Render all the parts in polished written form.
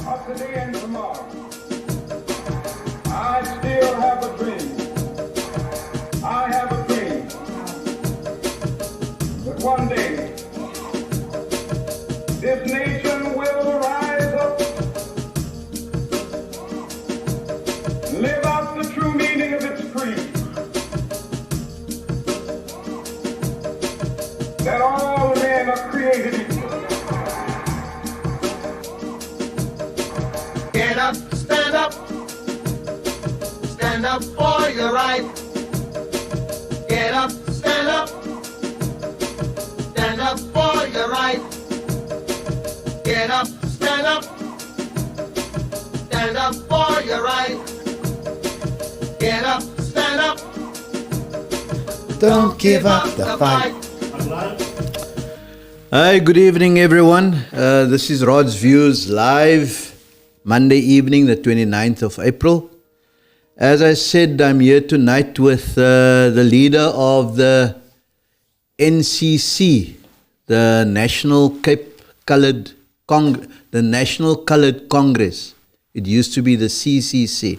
of today and tomorrow. I still have a dream. I have a dream that one day this nation will rise up and live out the true meaning of its creed. That all men are created equal. Get up, stand up. Stand up for your right. Get up, stand up. Stand up for your right. Get up, stand up. Stand up for your right. Get up, stand up. Don't give up the fight. Hi, good evening, everyone. This is Rod's Views live, Monday evening, the 29th of April. As I said, I'm here tonight with the leader of the NCC, the National National Coloured Congress. It used to be the CCC.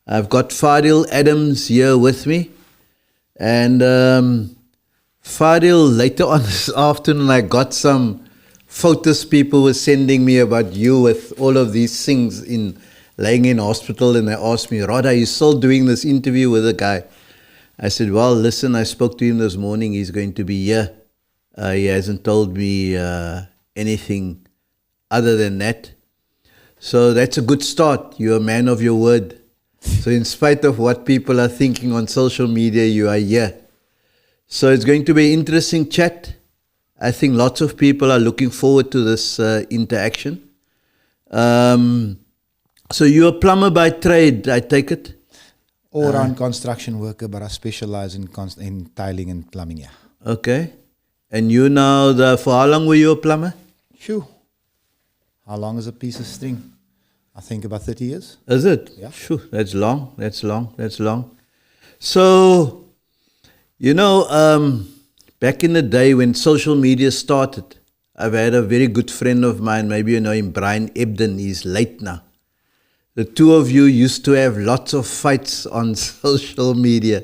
I've got Fadiel Adams here with me. And Fadiel, later on this afternoon, I got some photos people were sending me about you with all of these things laying in hospital, and they asked me, Rod, are you still doing this interview with a guy? I said, well, listen, I spoke to him this morning. He's going to be here. He hasn't told me anything other than that. So that's a good start. You're a man of your word. So in spite of what people are thinking on social media, you are here. So it's going to be an interesting chat. I think lots of people are looking forward to this interaction. So you're a plumber by trade, I take it? All-round construction worker, but I specialize in tiling and plumbing, yeah. Okay. And you now, for how long were you a plumber? Phew. How long is a piece of string? I think about 30 years. Is it? Yeah. Phew, that's long. So, back in the day when social media started, I've had a very good friend of mine, maybe you know him, Brian Ebden. He's late now. The two of you used to have lots of fights on social media.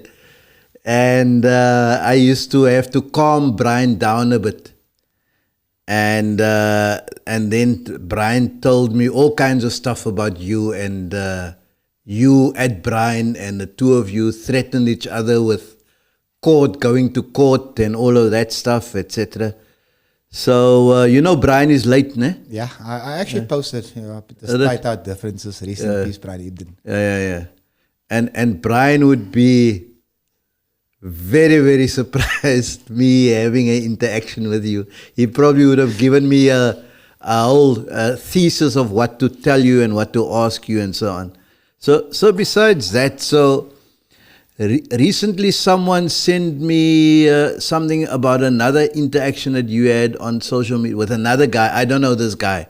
And I used to have to calm Brian down a bit. And then Brian told me all kinds of stuff about you, and you at Brian, and the two of you threatened each other with going to court and all of that stuff, etc. So, Brian is late, ne? Yeah, I actually posted, despite our differences, recent peace, Brian Ebden. Yeah. And Brian would be very, very surprised me having an interaction with you. He probably would have given me a whole thesis of what to tell you and what to ask you and so on. So besides that, recently someone sent me something about another interaction that you had on social media with another guy. I don't know this guy.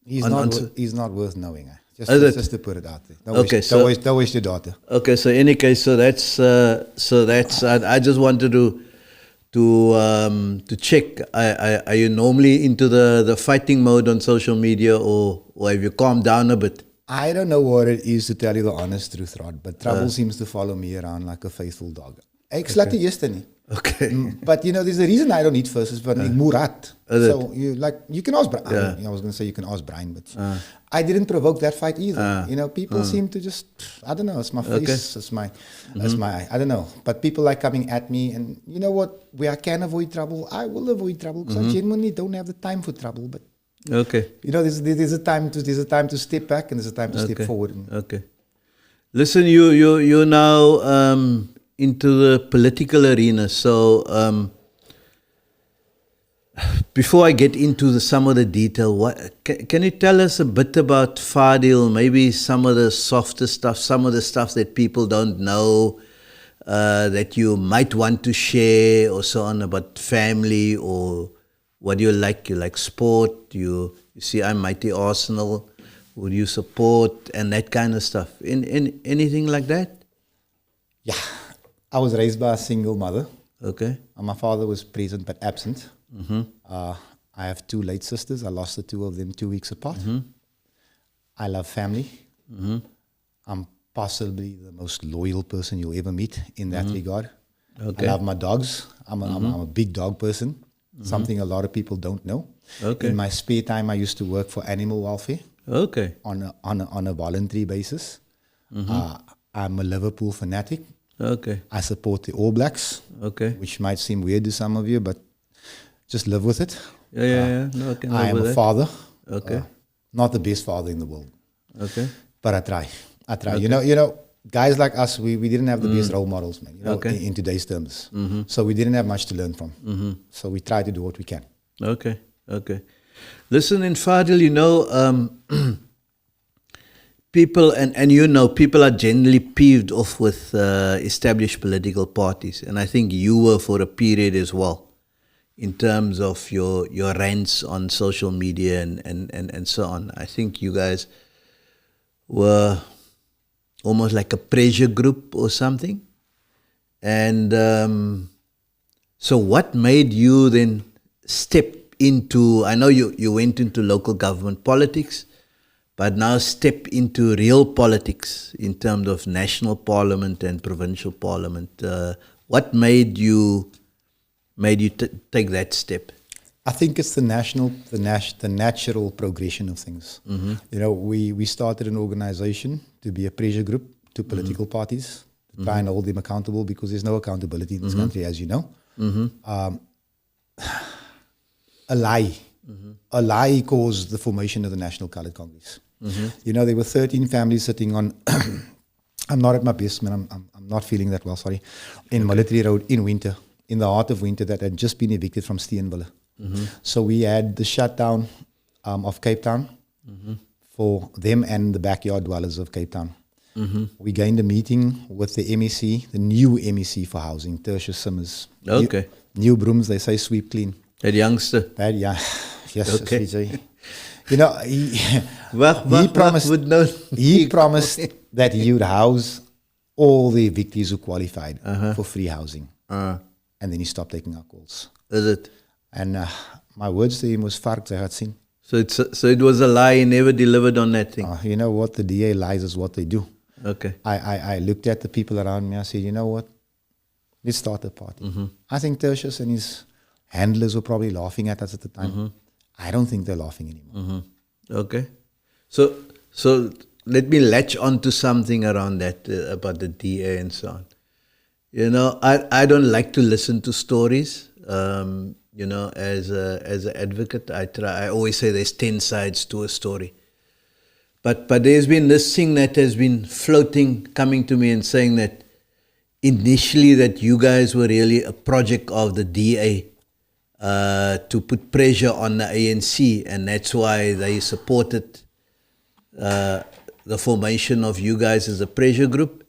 He's not worth knowing. Just to put it out there. Don't waste your daughter. Okay, so in any case, that's. I just wanted to check. Are you normally into the fighting mode on social media, or have you calmed down a bit? I don't know what it is, to tell you the honest truth, Rod, but trouble seems to follow me around like a faithful dog. Ek slat die eerste nie. Okay. But there's a reason I don't eat first, is van Murat. So you can ask Brian. I was going to say you can ask Brian, but I didn't provoke that fight either. People seem to just, I don't know, it's my face, it's my I don't know. But people like coming at me, and you know what, where I can avoid trouble, I will avoid trouble, because I genuinely don't have the time for trouble. But okay, there's a time to step back, and there's a time to step forward. Okay. Listen, you're now into the political arena. So before I get into some of the detail, can you tell us a bit about Fadiel? Maybe some of the softer stuff, some of the stuff that people don't know, that you might want to share, or so on, about family, or what do you like? You like sport. You see, I'm Mighty Arsenal. Would you support, and that kind of stuff? In anything like that? Yeah. I was raised by a single mother. Okay. My father was present but absent. I have 2 late sisters. I lost the 2 of them 2 weeks apart. I love family. I'm possibly the most loyal person you'll ever meet in that regard. Okay. I love my dogs. I'm a big dog person, something a lot of people don't know. Okay. In my spare time, I used to work for animal welfare Okay. on a voluntary basis. I'm a Liverpool fanatic. Okay. I support the All Blacks, Okay. which might seem weird to some of you, but just live with it. Yeah. No, I can I live am with a that. father. Okay. Not the best father in the world, Okay. but I try. You know, guys like us, we didn't have the best role models, man. You know, Okay. in today's terms. So we didn't have much to learn from. So we try to do what we can. Okay. Listen, in Fadiel, you know, people, and you know, people are generally peeved off with established political parties. And I think you were for a period as well, in terms of your rants on social media and so on. I think you guys were almost like a pressure group or something. And so what made you then step into, I know you went into local government politics, but now step into real politics in terms of national parliament and provincial parliament. What made you take that step? I think it's the natural progression of things. You know, we started an organization to be a pressure group to political parties, to try and hold them accountable, because there's no accountability in this country, as you know. A lie caused the formation of the National Coloured Congress. You know, there were 13 families sitting on, I'm not at my best, man, I'm not feeling that well, sorry, in Military Road in winter, in the heart of winter, that had just been evicted from Steenwille. So we had the shutdown of Cape Town for them and the backyard dwellers of Cape Town. We gained a meeting with the MEC, the new MEC for housing, Tertius Simmers. Okay. New brooms, they say sweep clean. That youngster. That, yeah. Yes, Okay. Vijay. You know, he he promised that he would house all the evictees who qualified for free housing. And then he stopped taking our calls. Is it? And my words to him was, "Vark, jy gaan sien." So it was a lie, he never delivered on that thing. You know what? The DA lies is what they do. Okay. I looked at the people around me. I said, you know what? Let's start a party. I think Tertius and his handlers were probably laughing at us at the time. I don't think they're laughing anymore. Okay. So let me latch on to something around that, about the DA and so on. You know, I don't like to listen to stories. You know, as an advocate, I always say there's 10 sides to a story. But there's been this thing that has been floating, coming to me and saying that initially that you guys were really a project of the DA to put pressure on the ANC, and that's why they supported the formation of you guys as a pressure group,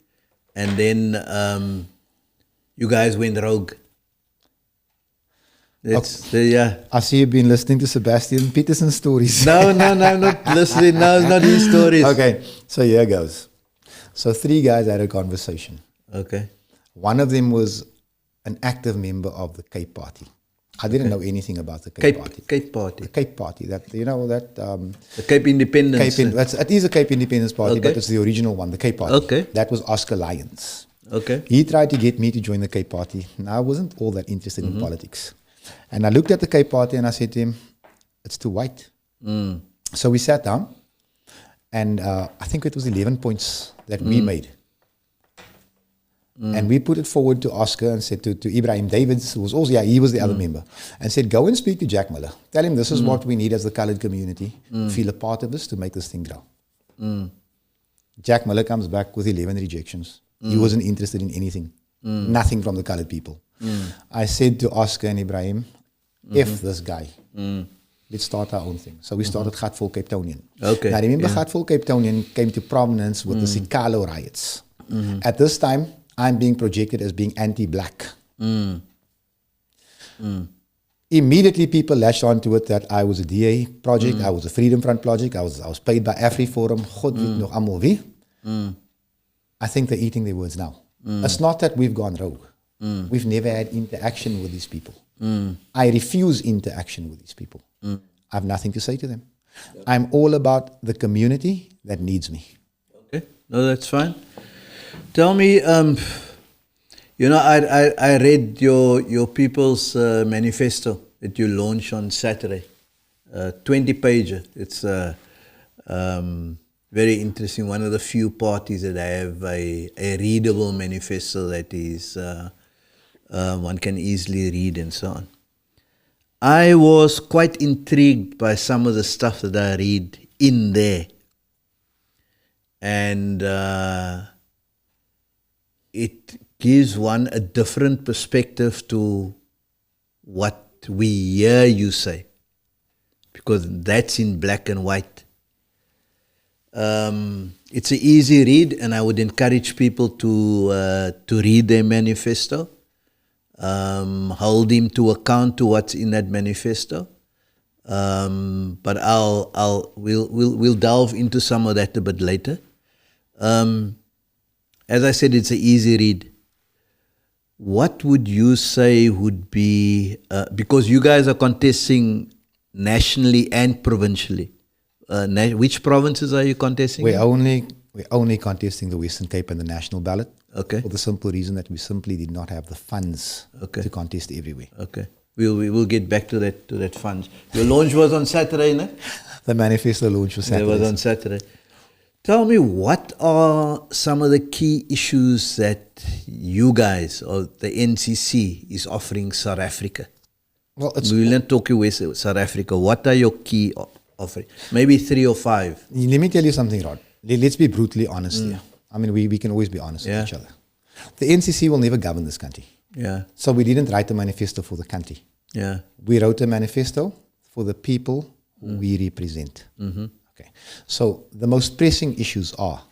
and then you guys went rogue. Yeah. I see you've been listening to Sebastian Peterson's stories. No, I'm not listening. No, it's not his stories. Okay, so here goes. So 3 guys had a conversation. Okay. One of them was an active member of the Cape Party. I didn't know anything about the Cape Party. Cape Party. The Cape Party, that, you know, that... the Cape Independence. It is a Cape Independence Party, Okay. but it's the original one, the Cape Party. Okay. That was Oscar Lyons. Okay. He tried to get me to join the Cape Party. Now, I wasn't all that interested in politics. And I looked at the Cape Party and I said to him, it's too white. So we sat down, and I think it was 11 points that we made. And we put it forward to Oscar and said to Ibrahim Davids, who was also, he was the other member, and said, go and speak to Jack Miller. Tell him this is what we need as the colored community, feel a part of this to make this thing grow. Jack Miller comes back with 11 rejections. He wasn't interested in anything. Nothing from the colored people. I said to Oscar and Ibrahim, F this guy. Let's start our own thing. So we started Gatvol Cape Townian. Okay. Now remember, Gatvol Cape Townian came to prominence with the Sikalo riots. At this time, I'm being projected as being anti-black. Immediately people latched onto it that I was a DA project, I was a Freedom Front project, I was paid by AfriForum, God weet nog allemaal wie. I think they're eating their words now. It's not that we've gone rogue. We've never had interaction with these people. I refuse interaction with these people. I have nothing to say to them. I'm all about the community that needs me. Okay, no, that's fine. Tell me, I read your people's manifesto that you launched on Saturday, 20-pager. It's very interesting. One of the few parties that have a readable manifesto that is one can easily read and so on. I was quite intrigued by some of the stuff that I read in there. And it gives one a different perspective to what we hear you say, because that's in black and white. It's an easy read, and I would encourage people to read their manifesto, hold him to account to what's in that manifesto. But we'll delve into some of that a bit later. As I said, it's an easy read. What would you say would be, because you guys are contesting nationally and provincially. Which provinces are you contesting? We're only contesting the Western Cape and the national ballot. Okay. For the simple reason that we simply did not have the funds to contest everywhere. Okay. We'll get back to that funds. Your launch was on Saturday, no? The manifesto launch was Saturday. It was on Saturday. Tell me, what are some of the key issues that you guys or the NCC is offering South Africa? Well, we will not talk with South Africa. What are your key offerings? Maybe 3 or 5. Let me tell you something, Rod. Let's be brutally honest here. I mean, we can always be honest with each other. The NCC will never govern this country. Yeah. So we didn't write a manifesto for the country. Yeah. We wrote a manifesto for the people who we represent. Mm-hmm. Okay. So the most pressing issues are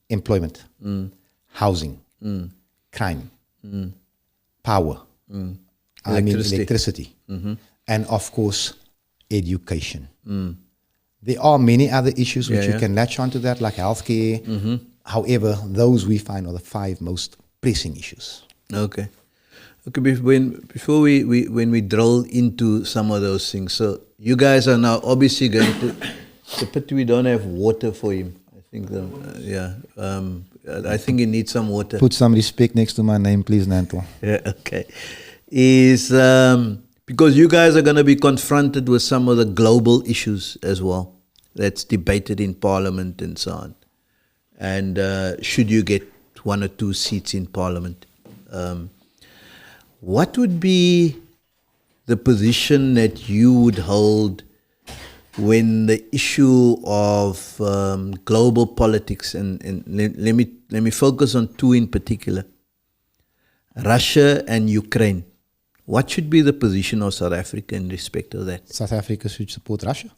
employment, housing, crime, power, electricity, and of course, education. There are many other issues which you can latch onto that, like healthcare. However, those we find are the 5 most pressing issues. Okay. Okay. Before we drill into some of those things, so you guys are now obviously going to. The pity we don't have water for him. I think I think he needs some water. Put some respect next to my name, please, Nanto. Yeah. Okay. Is because you guys are going to be confronted with some of the global issues as well. That's debated in Parliament and so on. And should you get 1 or 2 seats in Parliament, what would be the position that you would hold when the issue of global politics, and let me focus on 2 in particular, Russia and Ukraine. What should be the position of South Africa in respect to that? South Africa should support Russia.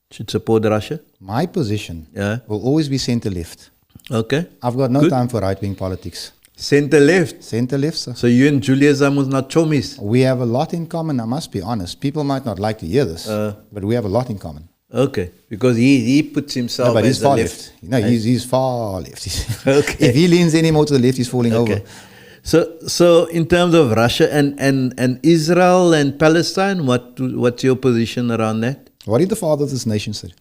Should support Russia? My position will always be center-left. Okay. I've got no time for right-wing politics. Center-left? Center-left, sir. So you and Julius are not chomies? We have a lot in common, I must be honest. People might not like to hear this, but we have a lot in common. Okay, because he puts himself but as he's far left. left. You know, he's far left. Okay. If he leans any more to the left, he's falling over. So in terms of Russia and Israel and Palestine, what's your position around that? What did the father of this nation say?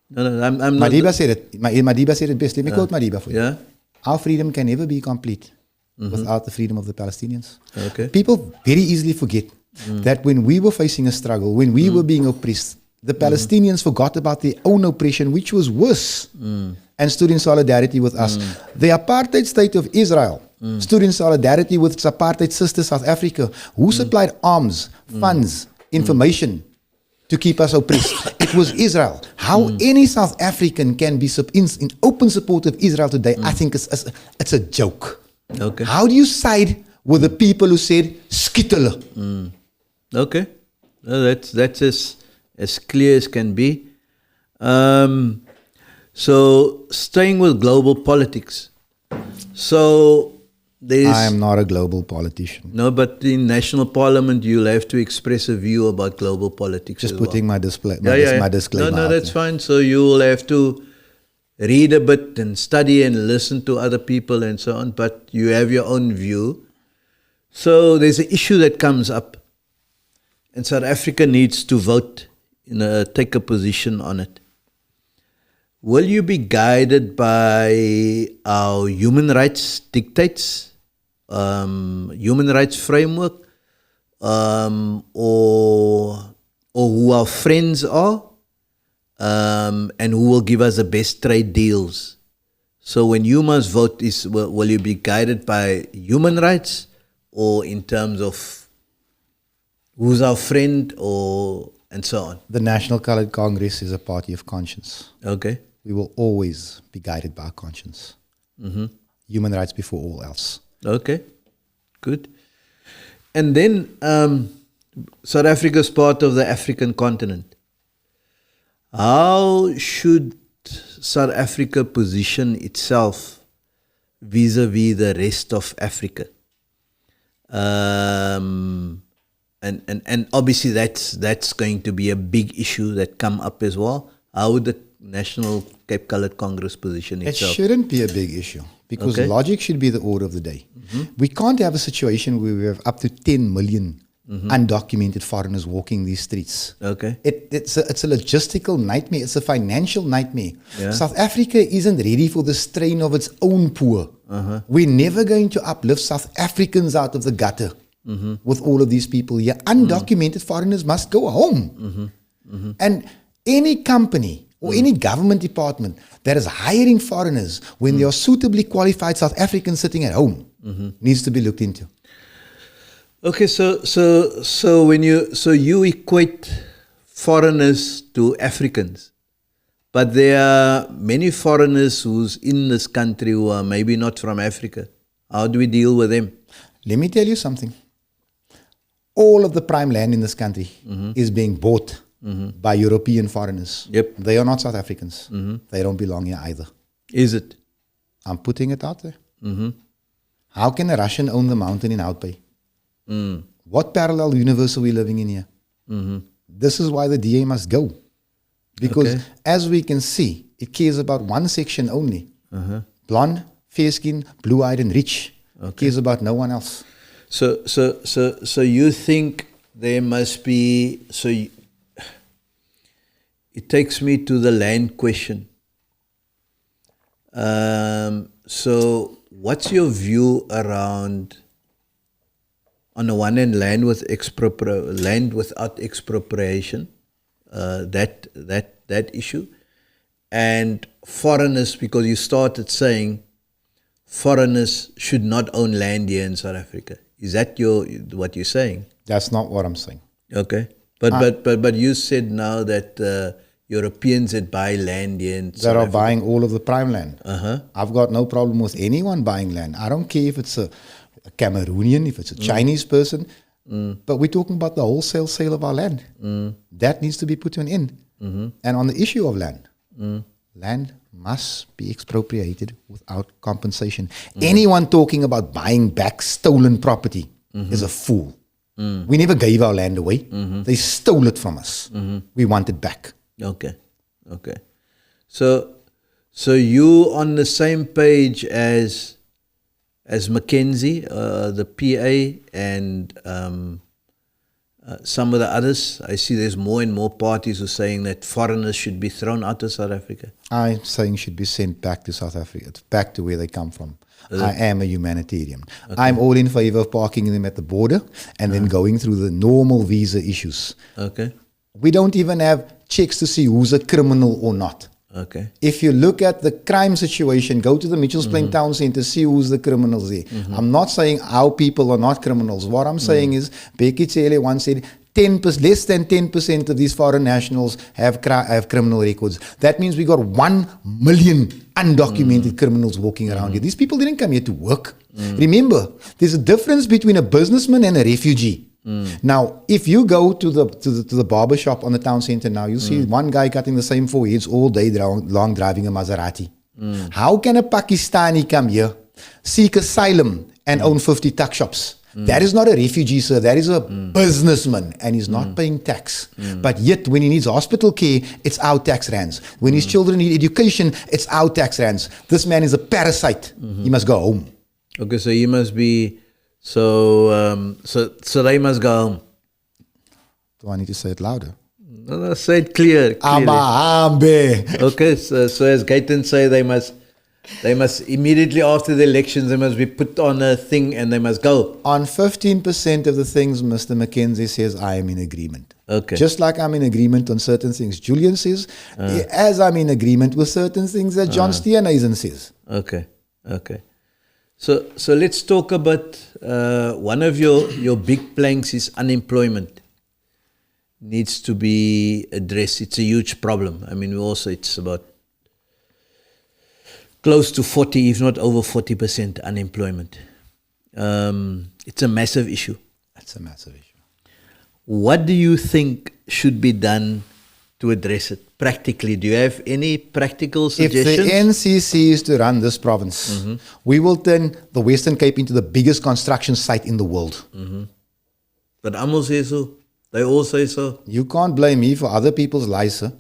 No, I'm Madiba said it. Madiba said it best. Let me quote Madiba for you. Yeah. Our freedom can never be complete without the freedom of the Palestinians. Okay. People very easily forget that when we were facing a struggle, when we were being oppressed, the Palestinians forgot about their own oppression, which was worse, and stood in solidarity with us. The apartheid state of Israel stood in solidarity with its apartheid sister South Africa, who supplied arms, funds, information to keep us oppressed. It was Israel. How any South African can be in open support of Israel today, I think it's a joke. Okay. How do you side with the people who said, skittelen? Okay. Well, that's as clear as can be. So staying with global politics. So I am not a global politician. No, but in national parliament, you'll have to express a view about global politics. Just putting my disclaimer. No, that's fine. So you will have to read a bit and study and listen to other people and so on, but you have your own view. So there's an issue that comes up and South Africa needs to vote, take a position on it. Will you be guided by our human rights dictates, human rights framework, or who our friends are, and who will give us the best trade deals? So when you must vote, will you be guided by human rights, or in terms of who's our friend, or and so on? The National Coloured Congress is a party of conscience. Okay. We will always be guided by our conscience. Human rights before all else. Okay, good. And then South Africa is part of the African continent. How should South Africa position itself vis-a-vis the rest of Africa? And obviously that's going to be a big issue that come up as well. How would the National Cape Coloured Congress position itself? It shouldn't be a big issue because logic should be the order of the day. We can't have a situation where we have up to 10 million undocumented foreigners walking these streets. Okay. It's a logistical nightmare. It's a financial nightmare. Yeah. South Africa isn't ready for the strain of its own poor. We're never going to uplift South Africans out of the gutter with all of these people here. Undocumented foreigners must go home. And any company or any government department that is hiring foreigners when there are suitably qualified South Africans sitting at home needs to be looked into. Okay, so when you equate foreigners to Africans, but there are many foreigners who's in this country who are maybe not from Africa. How do we deal with them? Let me tell you something. All of the prime land in this country is being bought by European foreigners. Yep. They are not South Africans. They don't belong here either. Is it? I'm putting it out there. How can a Russian own the mountain in Houtpay? What parallel universe are we living in here? This is why the DA must go. Because as we can see, it cares about one section only. Blonde, fair skin, blue-eyed and rich. Cares about no one else. So you think there must be, it takes me to the land question. So what's your view around, on the one hand, land without expropriation, that issue, and foreigners, because you started saying foreigners should not own land here in South Africa. Is that what you're saying? That's not what I'm saying. Okay, but you said now that Europeans that buy land here in that are buying all of the prime land. I've got no problem with anyone buying land. I don't care if it's a Cameroonian, if it's a Chinese person, but we're talking about the wholesale sale of our land. That needs to be put to an end. And on the issue of land, land must be expropriated without compensation. Anyone talking about buying back stolen property is a fool. We never gave our land away. They stole it from us. We want it back. Okay. So you on the same page as Mackenzie, the PA, and some of the others? I see there's more and more parties who are saying that foreigners should be thrown out of South Africa. I'm saying should be sent back to South Africa, back to where they come from. I am a humanitarian. I'm all in favor of parking them at the border and then going through the normal visa issues. Okay. We don't even have checks to see who's a criminal or not. Okay. If you look at the crime situation, go to the Mitchells Plain Town Centre, see who's the criminals there. I'm not saying our people are not criminals. What I'm saying is, Becky Cele once said, less than 10% of these foreign nationals have criminal records. That means we got 1 million undocumented criminals walking around here. These people didn't come here to work. Remember, there's a difference between a businessman and a refugee. Now, if you go to the barber shop on the town center now, you'll see one guy cutting the same 4 heads all day long driving a Maserati. How can a Pakistani come here, seek asylum, and own 50 tuck shops? That is not a refugee, sir. That is a businessman, and he's not paying tax. But yet, when he needs hospital care, it's our tax rands. When his children need education, it's our tax rands. This man is a parasite. He must go home. Okay, so he must be... So they must go home. Do I need to say it louder? No, say it clearly. Amahambe. Okay, so as Gaitan say, they must immediately after the elections, they must be put on a thing and they must go. On 15% of the things Mr. Mackenzie says, I am in agreement. Okay. Just like I'm in agreement on certain things Julian says, as I'm in agreement with certain things that John Steenhuisen says. Okay. So let's talk about one of your big planks is unemployment. Needs to be addressed. It's a huge problem. I mean, it's about close to 40, if not over 40% unemployment. It's a massive issue. That's a massive issue. What do you think should be done to address it practically? Do you have any practical suggestions? If the NCC is to run this province, we will turn the Western Cape into the biggest construction site in the world. But Amos says so. They all say so. You can't blame me for other people's lies, sir.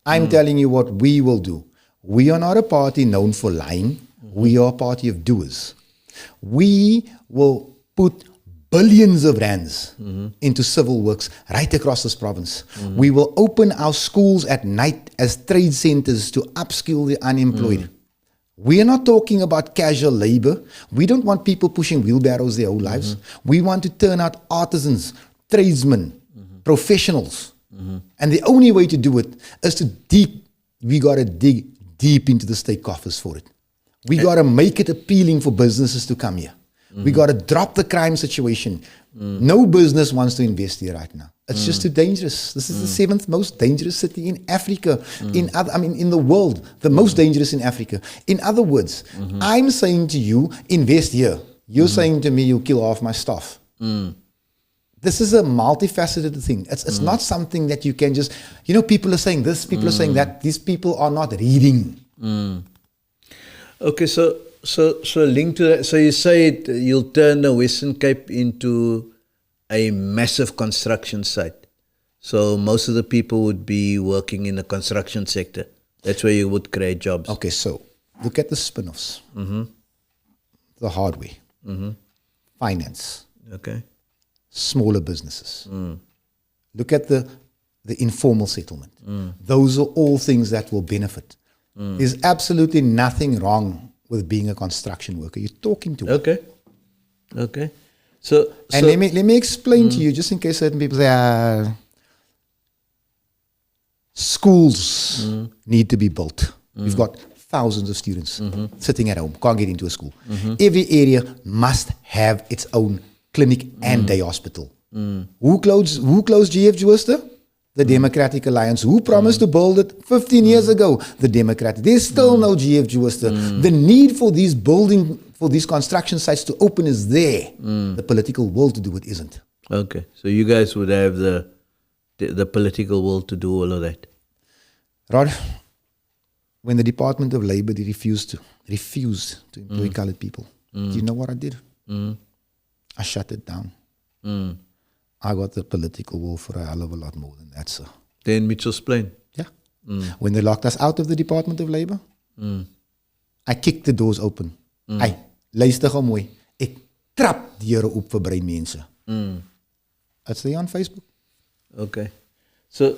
I'm telling you what we will do. We are not a party known for lying. We are a party of doers. We will put billions of rands into civil works right across this province. We will open our schools at night as trade centers to upskill the unemployed. We are not talking about casual labor. We don't want people pushing wheelbarrows their whole lives. We want to turn out artisans, tradesmen, professionals. And the only way to do it is we got to dig deep into the state coffers for it. We got to make it appealing for businesses to come here. We got to drop the crime situation. No business wants to invest here right now. It's just too dangerous. This is the 7th most dangerous city in Africa, in the world, the most dangerous in Africa. In other words, I'm saying to you, invest here. You're saying to me, you kill half my staff. This is a multifaceted thing. It's not something that you can just, people are saying this, people are saying that. These people are not reading. Okay, so linked to that, so you say you'll turn the Western Cape into a massive construction site. So most of the people would be working in the construction sector. That's where you would create jobs. Okay, so look at the spin-offs. The hardware, finance, Okay. smaller businesses. Look at the informal settlement. Those are all things that will benefit. There's absolutely nothing wrong with being a construction worker. You're talking to them. Okay. So let me explain to you, just in case certain people say, schools need to be built. We've got thousands of students sitting at home, can't get into a school. Every area must have its own clinic and day hospital. Who closed GF Worcester? The Democratic Alliance. Who promised to build it 15 years ago? The Democratic. There's still no GF Worcester. The need for these construction sites to open is there. The political will to do it isn't. Okay, so you guys would have the political will to do all of that. Rod, when the Department of Labor refused to employ colored people, do you know what I did? I shut it down. I got the political will for a hell of a lot more than that, sir. Then Mitchell's Plain. Yeah. When they locked us out of the Department of Labor, I kicked the doors open. I luister gou mooi. Ek trap deure oop vir brein mense. It's there on Facebook. Okay. So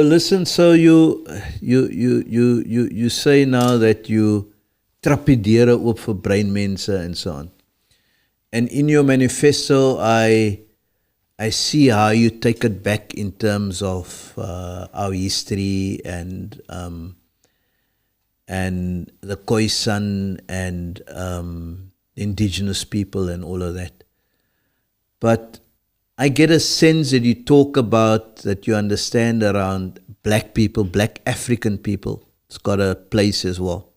listen, so you say now that you trap die deure oop vir brein mense and so on. And in your manifesto, I see how you take it back in terms of our history and the Khoisan and indigenous people and all of that. But I get a sense that you talk about, that you understand around black people, black African people. It's got a place as well.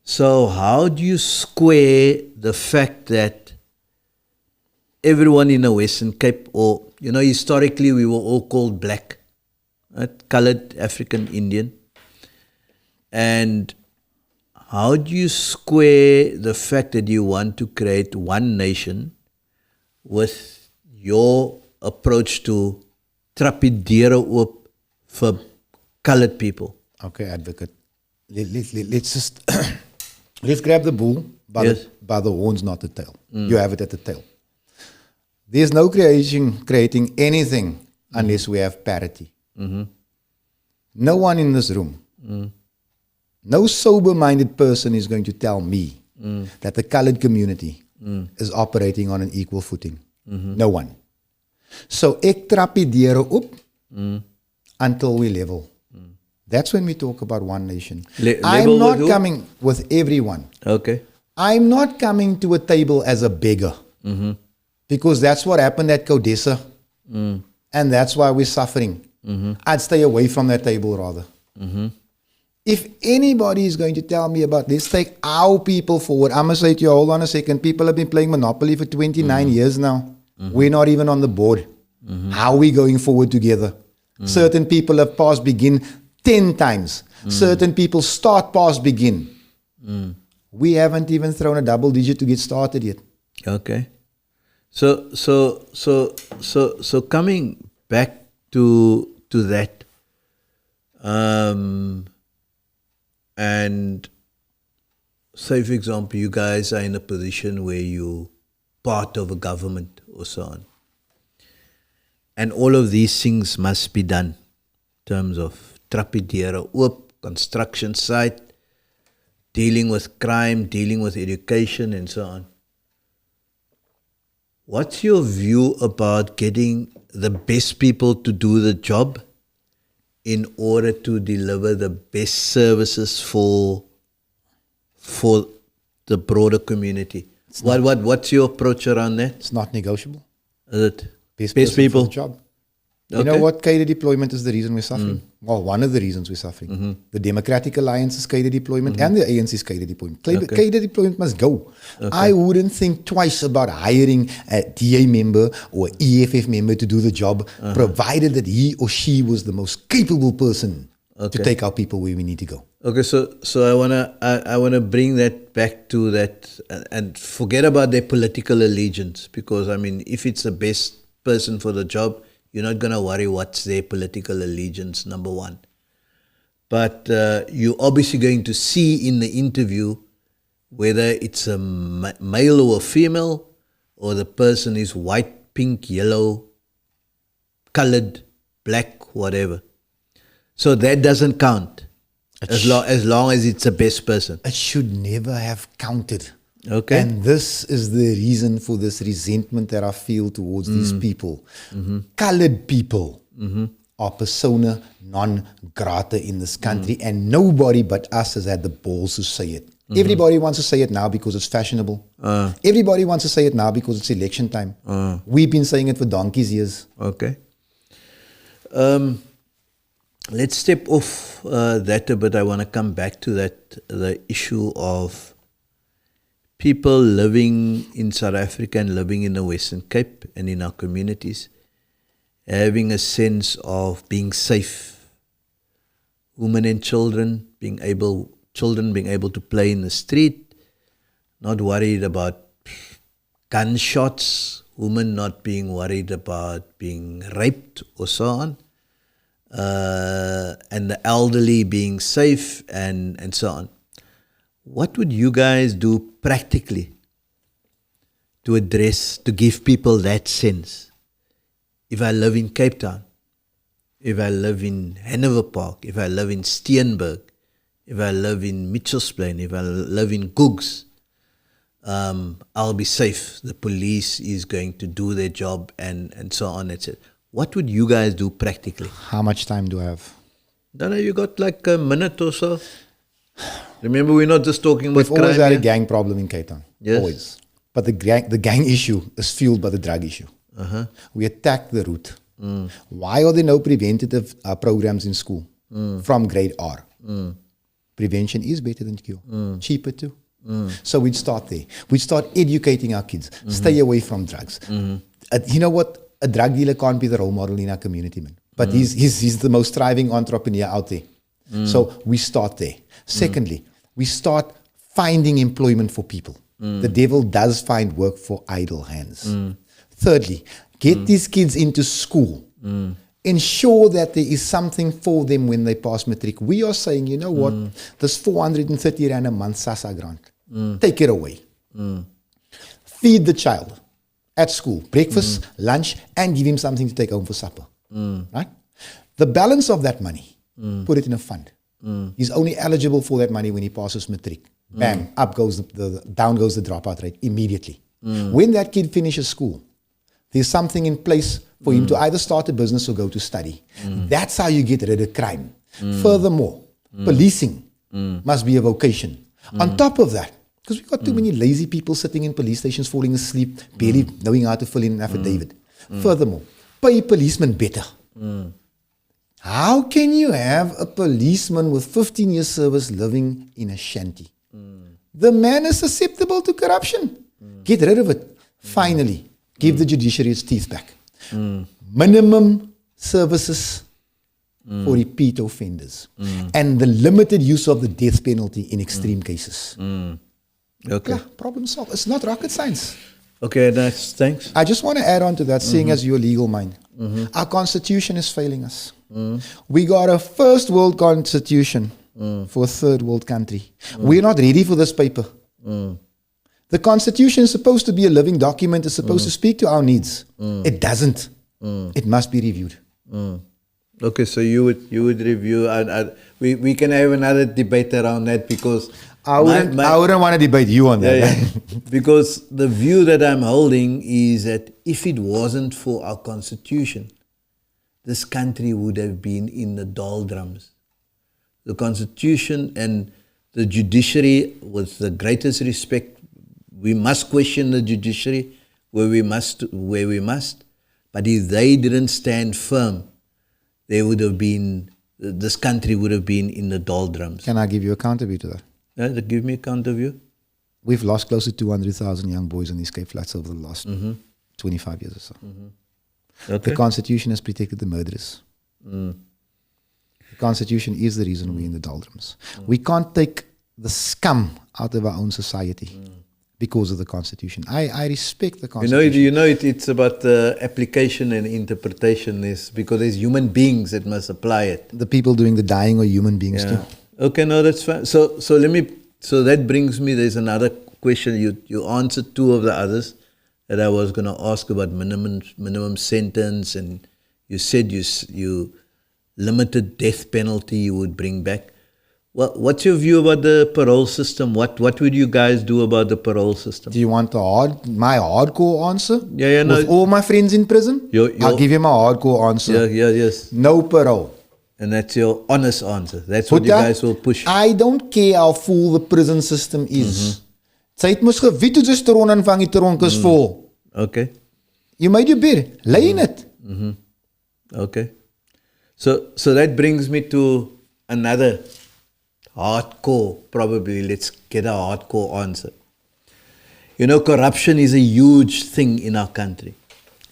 So how do you square the fact that everyone in the Western Cape, or, historically we were all called black, right? Colored, African, Indian. And how do you square the fact that you want to create one nation with your approach to trapidere oop for colored people? Okay, advocate. Let's just let's grab the bull by the horns, not the tail. You have it at the tail. There's no creating anything unless we have parity. No one in this room, no sober-minded person is going to tell me that the colored community is operating on an equal footing. No one. So ek trap die deure op until we level. That's when we talk about one nation. I'm not coming with everyone. Okay. I'm not coming to a table as a beggar. Because that's what happened at Codessa. And that's why we're suffering. I'd stay away from that table rather. If anybody is going to tell me about this, take our people forward. I'm going to say to you, hold on a second. People have been playing Monopoly for 29 years now. We're not even on the board. How are we going forward together? Certain people have passed begin 10 times. Certain people start past begin. We haven't even thrown a double digit to get started yet. Okay. So coming back to that, and say for example, you guys are in a position where you part of a government or so on, and all of these things must be done in terms of trapidera oop, construction site, dealing with crime, dealing with education and so on. What's your view about getting the best people to do the job in order to deliver the best services for the broader community? What's your approach around that? It's not negotiable. Is it? Best people. people? Job. Okay. You know what? Cadre deployment is the reason we're suffering. Well, one of the reasons we're suffering. The Democratic Alliance's cadre deployment and the ANC's cadre deployment. Cadre deployment must go. I wouldn't think twice about hiring a DA member or EFF member to do the job, provided that he or she was the most capable person to take our people where we need to go. Okay, so I wanna bring that back to that and forget about their political allegiance, because I mean, if it's the best person for the job, you're not going to worry what's their political allegiance, number one. But you're obviously going to see in the interview whether it's a male or a female, or the person is white, pink, yellow, colored, black, whatever. So that doesn't count as long as it's the best person. It should never have counted. Okay. And this is the reason for this resentment that I feel towards these people. Colored people are persona non grata in this country, and nobody but us has had the balls to say it. Everybody wants to say it now because it's fashionable. Everybody wants to say it now because it's election time. We've been saying it for donkey's years. Okay. Let's step off that a bit. I want to come back to the issue of people living in South Africa and living in the Western Cape and in our communities, having a sense of being safe. Women and children being able to play in the street, not worried about gunshots, women not being worried about being raped or so on, and the elderly being safe and so on. What would you guys do practically to give people that sense? If I live in Cape Town, if I live in Hanover Park, if I live in Steenberg, if I live in Mitchell's Plain, if I live in Googs, I'll be safe. The police is going to do their job and so on, etc. What would you guys do practically? How much time do I have? Don't know, you got like a minute or so. Remember, we're not just talking about We've always crime had a here. gang problem in Cape Town. Yes. Always. But the gang issue is fueled by the drug issue. We attack the root. Why are there no preventative programs in school from grade R? Prevention is better than cure. Cheaper too. So we'd start there. We'd start educating our kids. Stay away from drugs. You know what? A drug dealer can't be the role model in our community, man. But he's the most thriving entrepreneur out there. So we start there. Secondly, we start finding employment for people. The devil does find work for idle hands. Thirdly, get these kids into school. Ensure that there is something for them when they pass matric. We are saying, you know what, this 430 Rand a month SASSA grant, take it away. Feed the child. at school, breakfast, lunch, and give him something to take home for supper. Right? The balance of that money, put it in a fund. He's only eligible for that money when he passes matric. Bam, up goes down goes the dropout rate immediately. When that kid finishes school, there's something in place for him to either start a business or go to study. That's how you get rid of crime. Furthermore, policing must be a vocation. On top of that, because we've got too many lazy people sitting in police stations falling asleep, barely knowing how to fill in an affidavit. Furthermore, pay policemen better. How can you have a policeman with 15 years service living in a shanty? The man is susceptible to corruption. Get rid of it. Finally, give the judiciary its teeth back. Minimum services for repeat offenders. And the limited use of the death penalty in extreme cases. Okay. Yeah, problem solved. It's not rocket science. Okay, nice. Thanks. I just want to add on to that, seeing as you're a legal mind. Our constitution is failing us. We got a first world constitution for a third world country. We're not ready for this paper. The constitution is supposed to be a living document. It's supposed to speak to our needs. It doesn't. It must be reviewed. Okay, so you would review. We can have another debate around that because I wouldn't want to debate you on that. Yeah. Because the view that I'm holding is that if it wasn't for our constitution, this country would have been in the doldrums. The constitution and the judiciary, with the greatest respect, we must question the judiciary where we must. But if they didn't stand firm, they would have been. This country would have been in the doldrums. Can I give you a counter view to that? Give me a counter view. We've lost close to 200,000 young boys in these Cape Flats over the last 25 years or so. Okay. The Constitution has protected the murderers. The Constitution is the reason we're in the doldrums. We can't take the scum out of our own society because of the Constitution. I respect the Constitution. It's about the application and interpretation because there's human beings that must apply it. The people doing the dying are human beings too. Okay, no, that's fine. So that brings me, there's another question. You answered two of the others that I was going to ask about minimum sentence, and you said you limited death penalty you would bring back. What's your view about the parole system? What would you guys do about the parole system? Do you want my hardcore answer? Yeah, no. With all my friends in prison? I'll give you my hardcore answer. Yes. No parole. And that's your honest answer. That's what you guys will push. I don't care how full the prison system is. Sy het mos geweet hoe sy stron aanvang die tronk is vol. Okay. You made your bed. Lay in it. Okay. So that brings me to another hardcore, probably. Let's get a hardcore answer. Corruption is a huge thing in our country.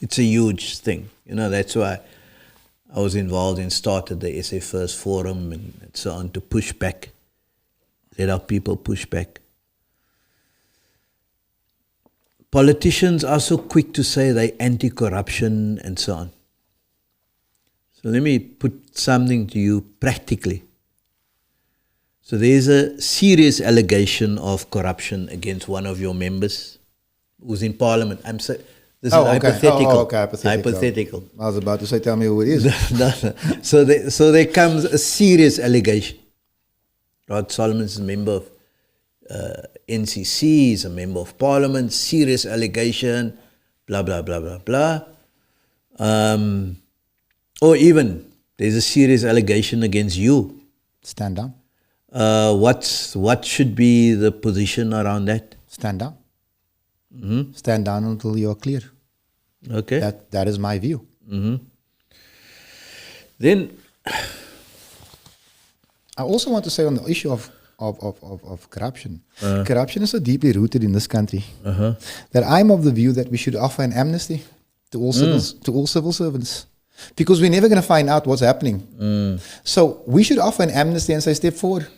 It's a huge thing. That's why I was involved and started the SA First Forum and so on to push back, let our people push back. Politicians are so quick to say they're anti-corruption and so on. So let me put something to you practically. So there's a serious allegation of corruption against one of your members who's in Parliament. This is hypothetical. Hypothetical. I was about to say, tell me who it is. No. So there comes a serious allegation. Rod Solomon is a member of NCC, he's a member of Parliament, serious allegation, blah, blah, blah, blah, blah. Or even, there's a serious allegation against you. Stand down. What should be the position around that? Stand down. Stand down until you're clear. Okay. That is my view. Then I also want to say on the issue of corruption. Corruption is so deeply rooted in this country that I'm of the view that we should offer an amnesty to all civil servants. Because we're never going to find out what's happening. So we should offer an amnesty and say, step forward.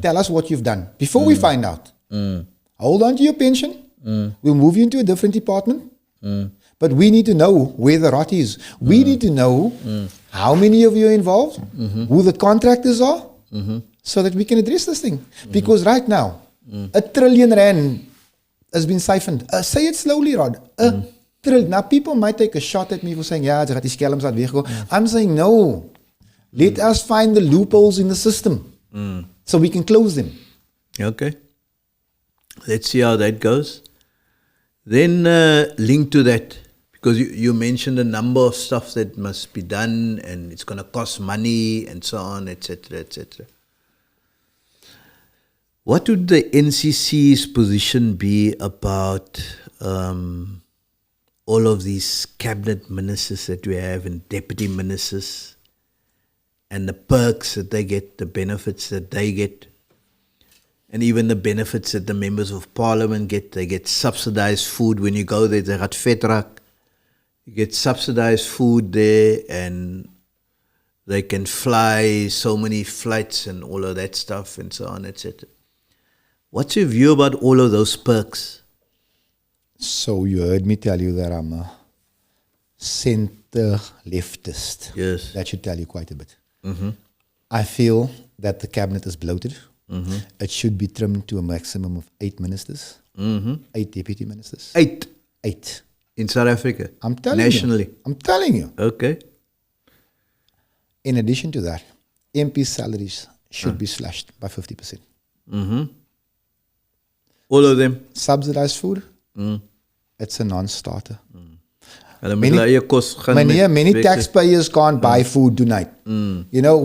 Tell us what you've done before we find out. Hold on to your pension. We'll move you into a different department. But we need to know where the rot is. We need to know how many of you are involved, who the contractors are, so that we can address this thing. Because right now, R1 trillion has been siphoned. Say it slowly, Rod. R1 Now, people might take a shot at me for saying, yeah, die skelms laat weggo. I'm saying, no. Let us find the loopholes in the system so we can close them. Okay. Let's see how that goes. Then linked to that, because you mentioned a number of stuff that must be done and it's going to cost money and so on, etc., etc. What would the NCC's position be about all of these cabinet ministers that we have and deputy ministers and the perks that they get, the benefits that they get, and even the benefits that the members of parliament get? They get subsidized food when you go there. They got vetrak. You get subsidized food there, and they can fly so many flights and all of that stuff and so on, etc. What's your view about all of those perks? So you heard me tell you that I'm a center leftist. Yes. That should tell you quite a bit. I feel that the cabinet is bloated. It should be trimmed to a maximum of 8 ministers, 8 deputy ministers. 8 8. in South Africa? I'm telling Nationally. you. I'm telling you. Okay. In addition to that, MP salaries should be slashed by 50%. All of them? Subsidized food, it's a non-starter. Many taxpayers can't buy food tonight. You know,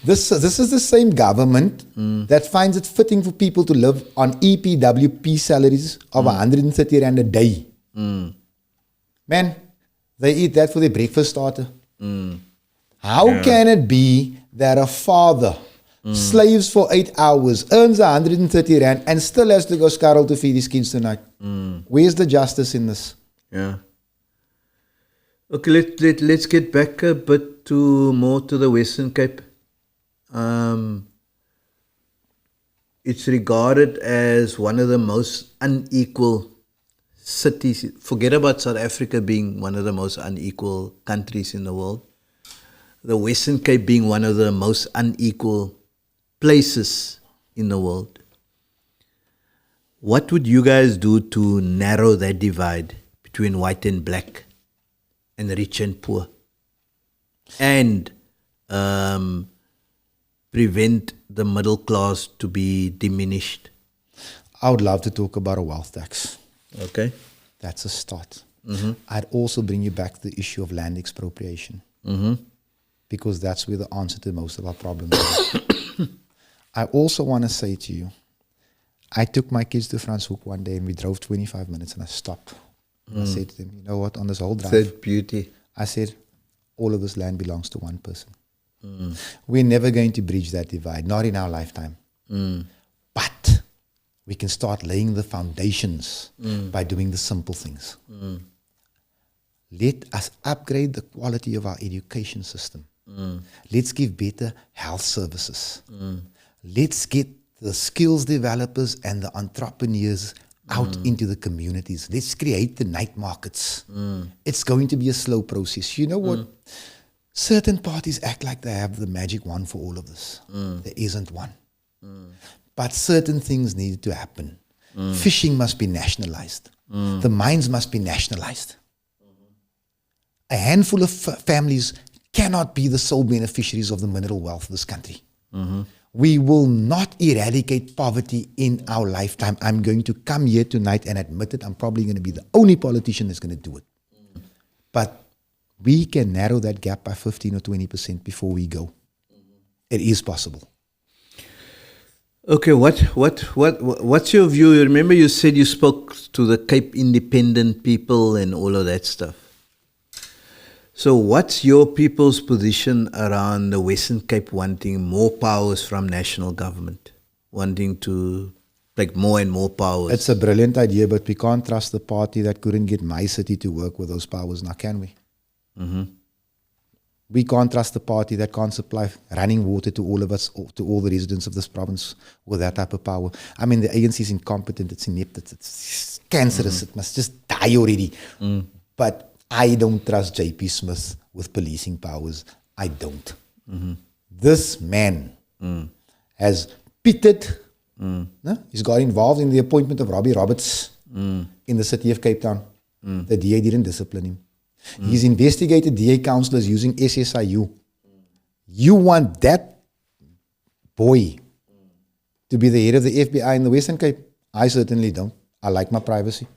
this is the same government that finds it fitting for people to live on EPWP salaries of 130 rand a day. Man, they eat that for their breakfast starter. How can it be that a father slaves for 8 hours, earns 130 rand, and still has to go scarrel to feed his kids tonight? Where's the justice in this? Yeah. Okay, let's get back a bit more to the Western Cape. It's regarded as one of the most unequal cities. Forget about South Africa being one of the most unequal countries in the world. The Western Cape being one of the most unequal places in the world. What would you guys do to narrow that divide between white and black, and rich and poor, and prevent the middle class to be diminished? I would love to talk about a wealth tax. Okay. That's a start. I'd also bring you back to the issue of land expropriation, because that's where the answer to most of our problems is. I also want to say to you, I took my kids to Franshoek one day and we drove 25 minutes and I stopped. I said to them, you know what, on this whole drive, That beauty. I said, all of this land belongs to one person. We're never going to bridge that divide, not in our lifetime. But we can start laying the foundations by doing the simple things. Let us upgrade the quality of our education system. Let's give better health services. Let's get the skills developers and the entrepreneurs out into the communities. Let's create the night markets. It's going to be a slow process. You know what? Certain parties act like they have the magic wand for all of this. There isn't one. But certain things need to happen. Fishing must be nationalized. The mines must be nationalized. A handful of families cannot be the sole beneficiaries of the mineral wealth of this country. We will not eradicate poverty in our lifetime. I'm going to come here tonight and admit it. I'm probably going to be the only politician that's going to do it. But we can narrow that gap by 15 or 20% before we go. It is possible. Okay, what's your view? You remember you said you spoke to the Cape Independent people and all of that stuff. So what's your people's position around the Western Cape wanting more powers from national government? Wanting to take more and more powers? It's a brilliant idea, but we can't trust the party that couldn't get my city to work with those powers now, can we? We can't trust the party that can't supply running water to all of us, or to all the residents of this province with that type of power. I mean, the ANC is incompetent, it's inept, it's cancerous, it must just die already. But I don't trust J.P. Smith with policing powers. I don't. This man has pitted, he's got involved in the appointment of Robbie Roberts in the city of Cape Town. The DA didn't discipline him. He's investigated DA councillors using SSIU. You want that boy to be the head of the FBI in the Western Cape? I certainly don't. I like my privacy.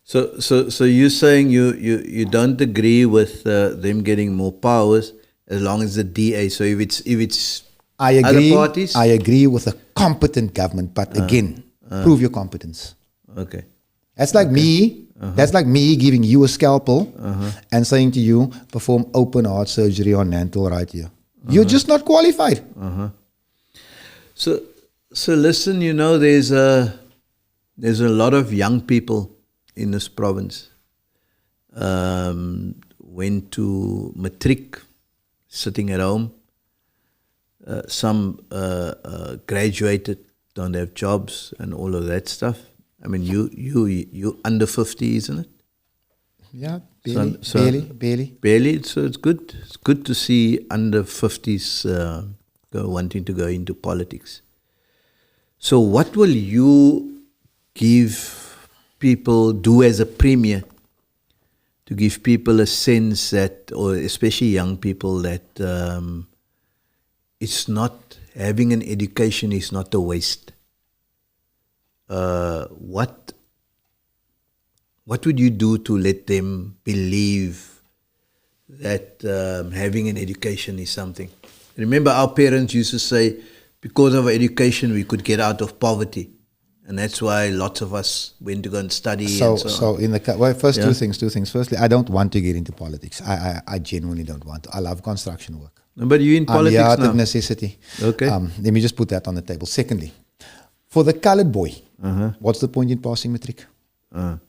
So you're saying you don't agree with them getting more powers as long as the DA. So if it's I agree. other parties, I agree with a competent government, but again, prove your competence. okay. That's like me. That's like me giving you a scalpel and saying to you, perform open heart surgery on Nantel right here. You're just not qualified. So listen, there's a lot of young people in this province. Went to matric, sitting at home. Some graduated, don't have jobs, and all of that stuff. I mean, you under 50, isn't it? Yeah, barely, So- barely. Barely. So it's good. It's good to see under 50s wanting to go into politics. So what will you give people, do as a premier, to give people a sense that, or especially young people, that it's not, having an education is not a waste? What would you do to let them believe that having an education is something? Remember, our parents used to say, because of our education, we could get out of poverty. And that's why lots of us went to go and study. So in the first two things. Firstly, I don't want to get into politics. I genuinely don't want to. I love construction work. No, but you're in politics out now. of necessity. Okay. Let me just put that on the table. Secondly, for the colored boy, what's the point in passing matric?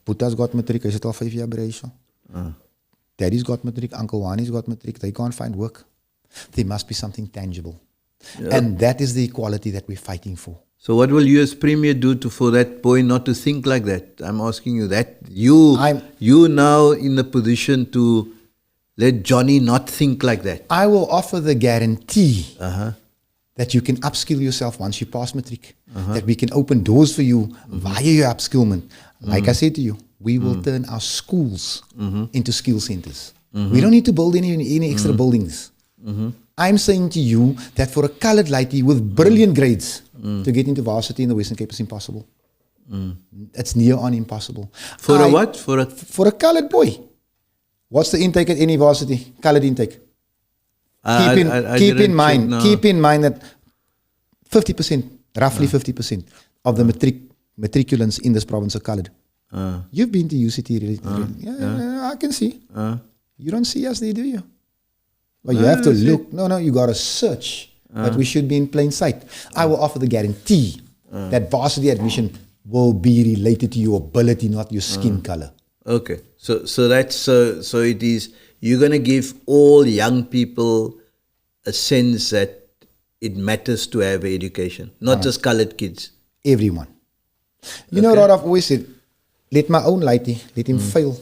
Puta's got matric. Is it al 5 jaar by school? Daddy's got matric. Uncle Wani's got matric. They can't find work. There must be something tangible. Yeah. And that is the equality that we're fighting for. So what will you as premier do for that boy not to think like that? I'm asking you that. You now in the position to let Johnny not think like that. I will offer the guarantee that you can upskill yourself once you pass matric. That we can open doors for you via your upskillment. Like I said to you, we will turn our schools into skill centers. We don't need to build any extra buildings. I'm saying to you that for a colored lady with brilliant grades to get into varsity in the Western Cape is impossible. It's near on impossible. For a what? For a colored boy. What's the intake at any varsity? Colored intake. Keep in mind that 50%, roughly 50% of the matriculants in this province are colored. You've been to UCT, I can see. You don't see us there, do you? But you have to look. No, you got to search. But we should be in plain sight. I will offer the guarantee that varsity admission will be related to your ability, not your skin color. Okay, so it is. You're gonna give all young people a sense that it matters to have an education, not just colored kids. Everyone. You know what I've always said? Let my own lighty, let him fail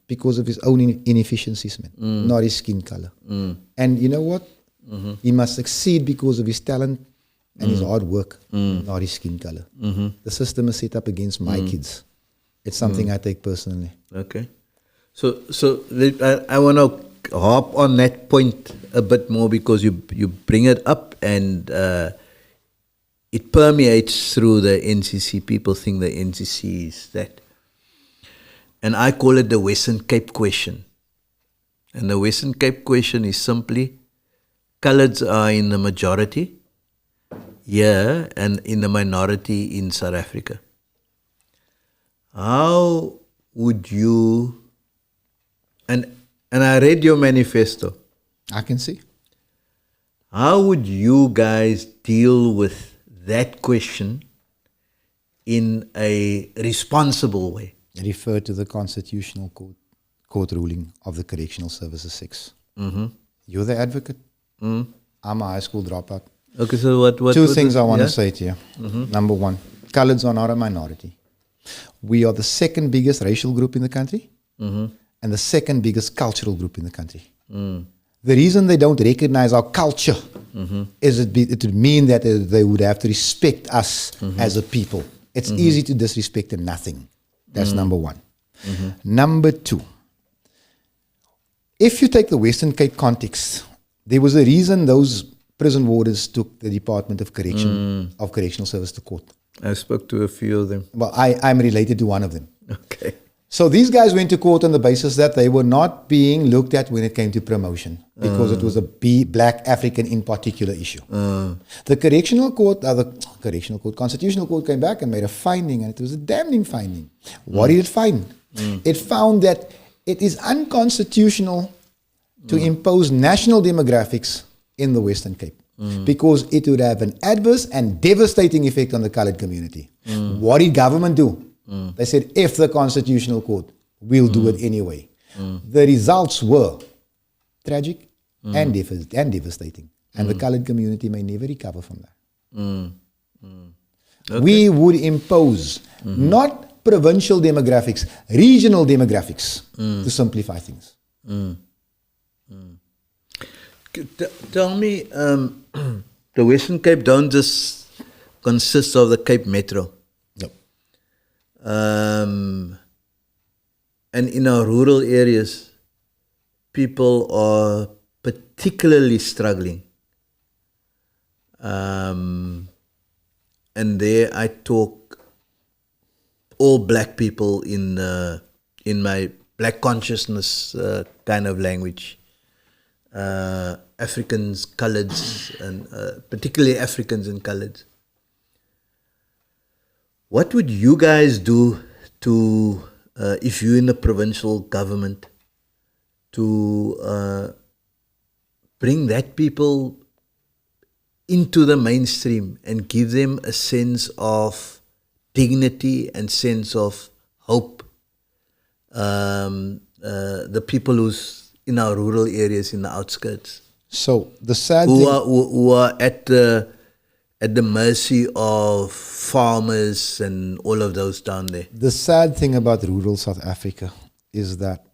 because of his own inefficiencies, man, not his skin color. And you know what? He must succeed because of his talent and his hard work, not his skin color. The system is set up against my kids. It's something I take personally. Okay. So I want to hop on that point a bit more because you bring it up and it permeates through the NCC. People think the NCC is that. And I call it the Western Cape question. And the Western Cape question is simply, coloreds are in the majority here and in the minority in South Africa. How would you, and I read your manifesto. I can see. How would you guys deal with that question in a responsible way? Refer to the Constitutional Court ruling of the Correctional Services 6. You're the advocate. I'm a high school dropout. Okay, so what Two things I want to say to you. Number one, coloreds are not a minority. We are the second biggest racial group in the country and the second biggest cultural group in the country. The reason they don't recognize our culture is it would mean that they would have to respect us as a people. It's easy to disrespect a nothing. That's number one. Number two, if you take the Western Cape context, there was a reason those prison warders took the Department of Correctional Service to court. I spoke to a few of them. Well, I'm related to one of them. Okay. So these guys went to court on the basis that they were not being looked at when it came to promotion because it was a black African in particular issue. The Constitutional Court came back and made a finding, and it was a damning finding. What did it find? It found that it is unconstitutional to impose national demographics in the Western Cape because it would have an adverse and devastating effect on the colored community. What did government do? They said, if the Constitutional Court, we'll do it anyway. The results were tragic and devastating. And the colored community may never recover from that. Okay. We would impose not provincial demographics, regional demographics to simplify things. Tell me, the Western Cape don't just consist of the Cape Metro. And in our rural areas, people are particularly struggling. And there I talk all black people in my black consciousness kind of language. Africans, coloreds, and particularly Africans and coloreds. What would you guys do to, if you're in the provincial government, to bring that people into the mainstream and give them a sense of dignity and sense of hope? The people who's in our rural areas, in the outskirts. So the sad thing, thing, who are at the mercy of farmers and all of those down there. The sad thing about rural South Africa is that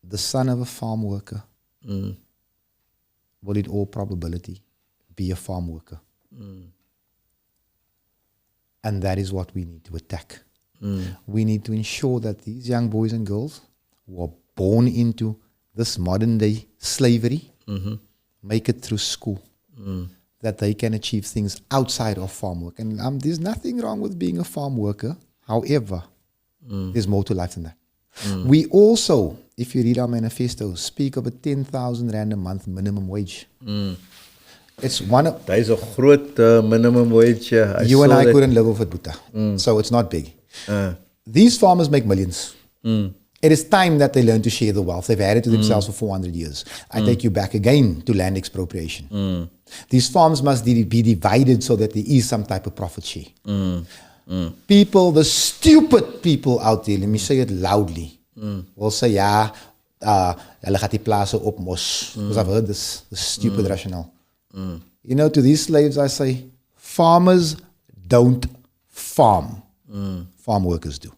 the son of a farm worker will in all probability be a farm worker. And that is what we need to attack. We need to ensure that these young boys and girls who are born into this modern day slavery make it through school. That they can achieve things outside of farm work. And there's nothing wrong with being a farm worker. However, there's more to life than that. We also, if you read our manifesto, speak of a 10,000 Rand a month minimum wage. It's one of... That is a groot minimum wage. You and I couldn't live off it, Buddha. So it's not big. These farmers make millions. It is time that they learn to share the wealth. They've had it to themselves for 400 years. I take you back again to land expropriation. These farms must be divided so that there is some type of profit share. People, the stupid people out there, let me say it loudly, will say, yeah, hulle gaat die plase op mos. Because I've heard this stupid rationale. You know, to these slaves I say, farmers don't farm. Farm workers do.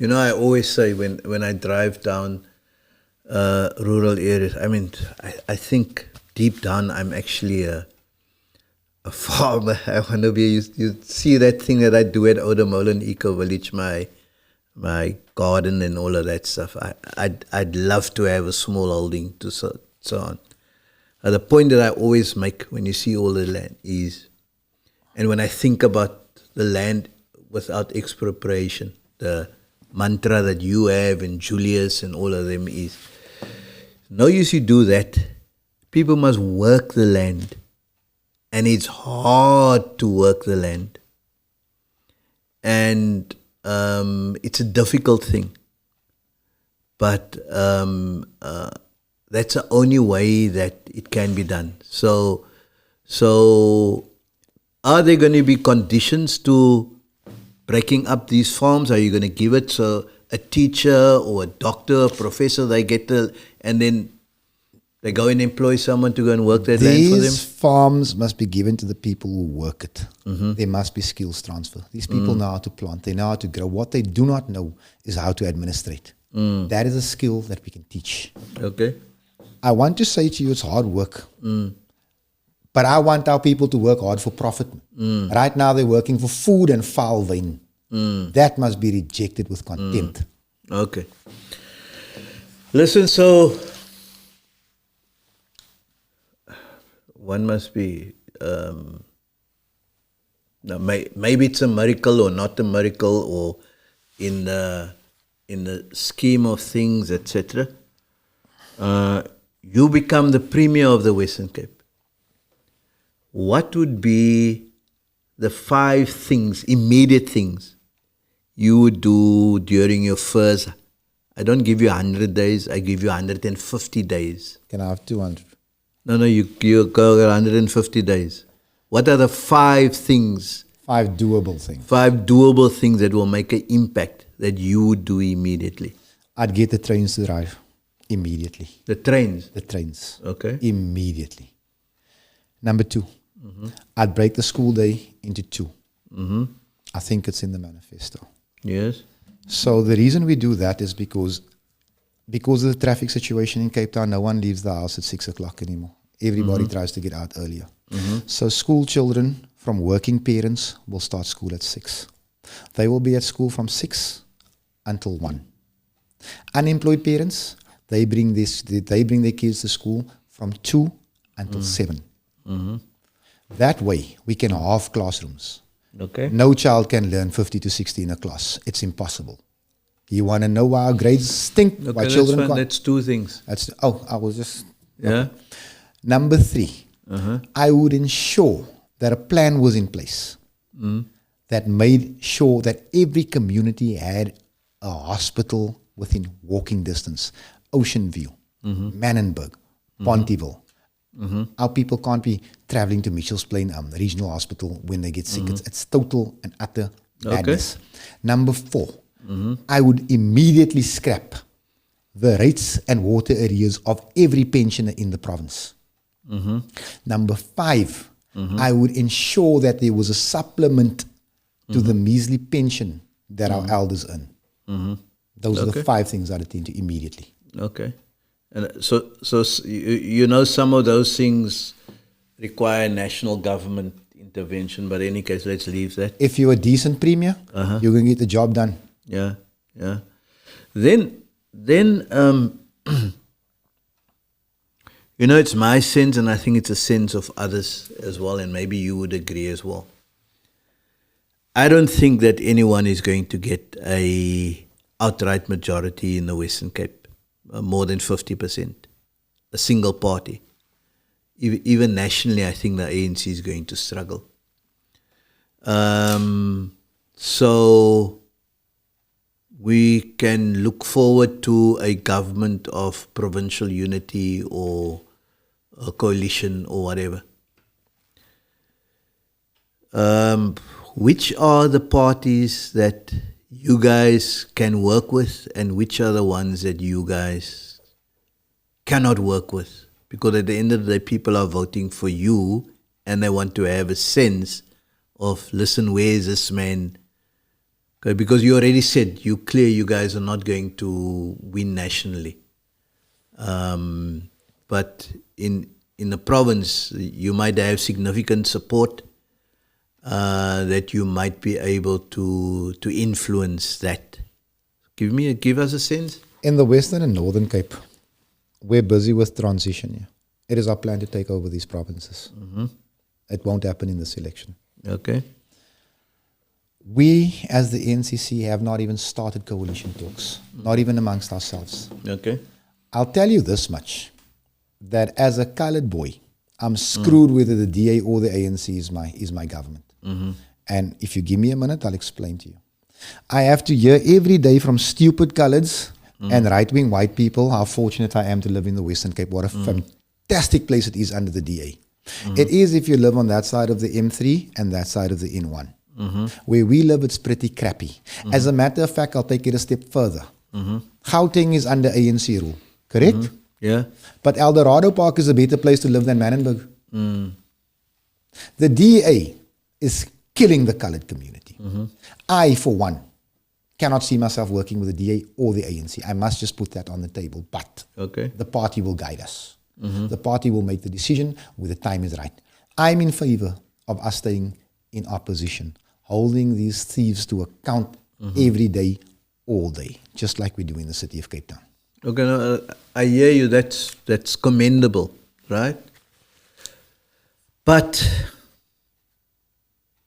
You know, I always say when I drive down rural areas, I mean, I think deep down I'm actually a farmer. I want to be, you see that thing that I do at Oudtshoorn Eco Village, my garden and all of that stuff. I'd love to have a small holding to so on. The point that I always make when you see all the land is, and when I think about the land without expropriation, the mantra that you have and Julius and all of them is, no use you do that. People must work the land. And it's hard to work the land. And it's a difficult thing. But that's the only way that it can be done. So are there going to be conditions to breaking up these farms? Are you going to give it so a teacher or a doctor, a professor, they get and then they go and employ someone to go and work that land for them? These farms must be given to the people who work it. There must be skills transfer. These people know how to plant. They know how to grow. What they do not know is how to administrate. That is a skill that we can teach. Okay. I want to say to you, it's hard work. But I want our people to work hard for profit. Right now, they're working for food and foul wine. That must be rejected with contempt. Okay. Listen, so one must be, maybe it's a miracle or not a miracle, or in the scheme of things, etc. You become the Premier of the Western Cape. What would be the 5 things, immediate things, you would do during your first, I don't give you 100 days, I give you 150 days. Can I have 200? No, you go 150 days. What are the 5 things? 5 doable things. 5 doable things that will make an impact that you would do immediately. I'd get the trains to drive immediately. The trains? The trains. Okay. Immediately. Number 2, I'd break the school day into 2. I think it's in the manifesto. Yes. So the reason we do that is because of the traffic situation in Cape Town, no one leaves the house at 6 o'clock anymore. Everybody tries to get out earlier. So school children from working parents will start school at 6. They will be at school from 6 until 1. Unemployed parents, they bring their kids to school from 2 until 7. That way, we can halve classrooms. Okay. No child can learn 50 to 60 in a class. It's impossible. You want to know why our grades stink? Okay, why children that's fine. can't? That's 2 things. I was just... Yeah. Okay. Number 3, I would ensure that a plan was in place that made sure that every community had a hospital within walking distance. Ocean View, Manenberg, Pontyville. Our people can't be traveling to Mitchell's Plain Regional Hospital when they get sick. It's total and utter badness. Number 4, I would immediately scrap the rates and water arrears of every pensioner in the province. Number 5, I would ensure that there was a supplement to the measly pension that our elders earn. Those are the 5 things I'd attend to immediately. Okay. And so you know some of those things require national government intervention, but in any case, let's leave that. If you're a decent premier, you're going to get the job done. Yeah. Then you know, it's my sense, and I think it's a sense of others as well, and maybe you would agree as well. I don't think that anyone is going to get a outright majority in the Western Cape, more than 50%, a single party. Even nationally, I think the ANC is going to struggle. So we can look forward to a government of provincial unity or a coalition or whatever. Which are the parties that you guys can work with, and which are the ones that you guys cannot work with? Because at the end of the day, people are voting for you, and they want to have a sense of, listen, where is this man? Okay, because you already said, you guys are not going to win nationally. But in the province, you might have significant support that you might be able to influence that. Give us a sense. In the Western and Northern Cape, we're busy with transition here. It is our plan to take over these provinces. It won't happen in this election. Okay. We, as the NCC, have not even started coalition talks, not even amongst ourselves. Okay. I'll tell you this much, that as a colored boy, I'm screwed whether the DA or the ANC is my government. And if you give me a minute, I'll explain to you. I have to hear every day from stupid coloreds and right-wing white people how fortunate I am to live in the Western Cape. What a fantastic place it is under the DA. It is if you live on that side of the M3 and that side of the N1. Where we live, it's pretty crappy. As a matter of fact, I'll take it a step further. Gauteng is under ANC rule, correct? Yeah. But Eldorado Park is a better place to live than Manenberg. The DA is killing the colored community. I, for one, cannot see myself working with the DA or the ANC. I must just put that on the table. But the party will guide us. The party will make the decision when the time is right. I'm in favor of us staying in opposition holding these thieves to account every day, all day, just like we do in the city of Cape Town. Okay, no, I hear you. That's commendable, right? But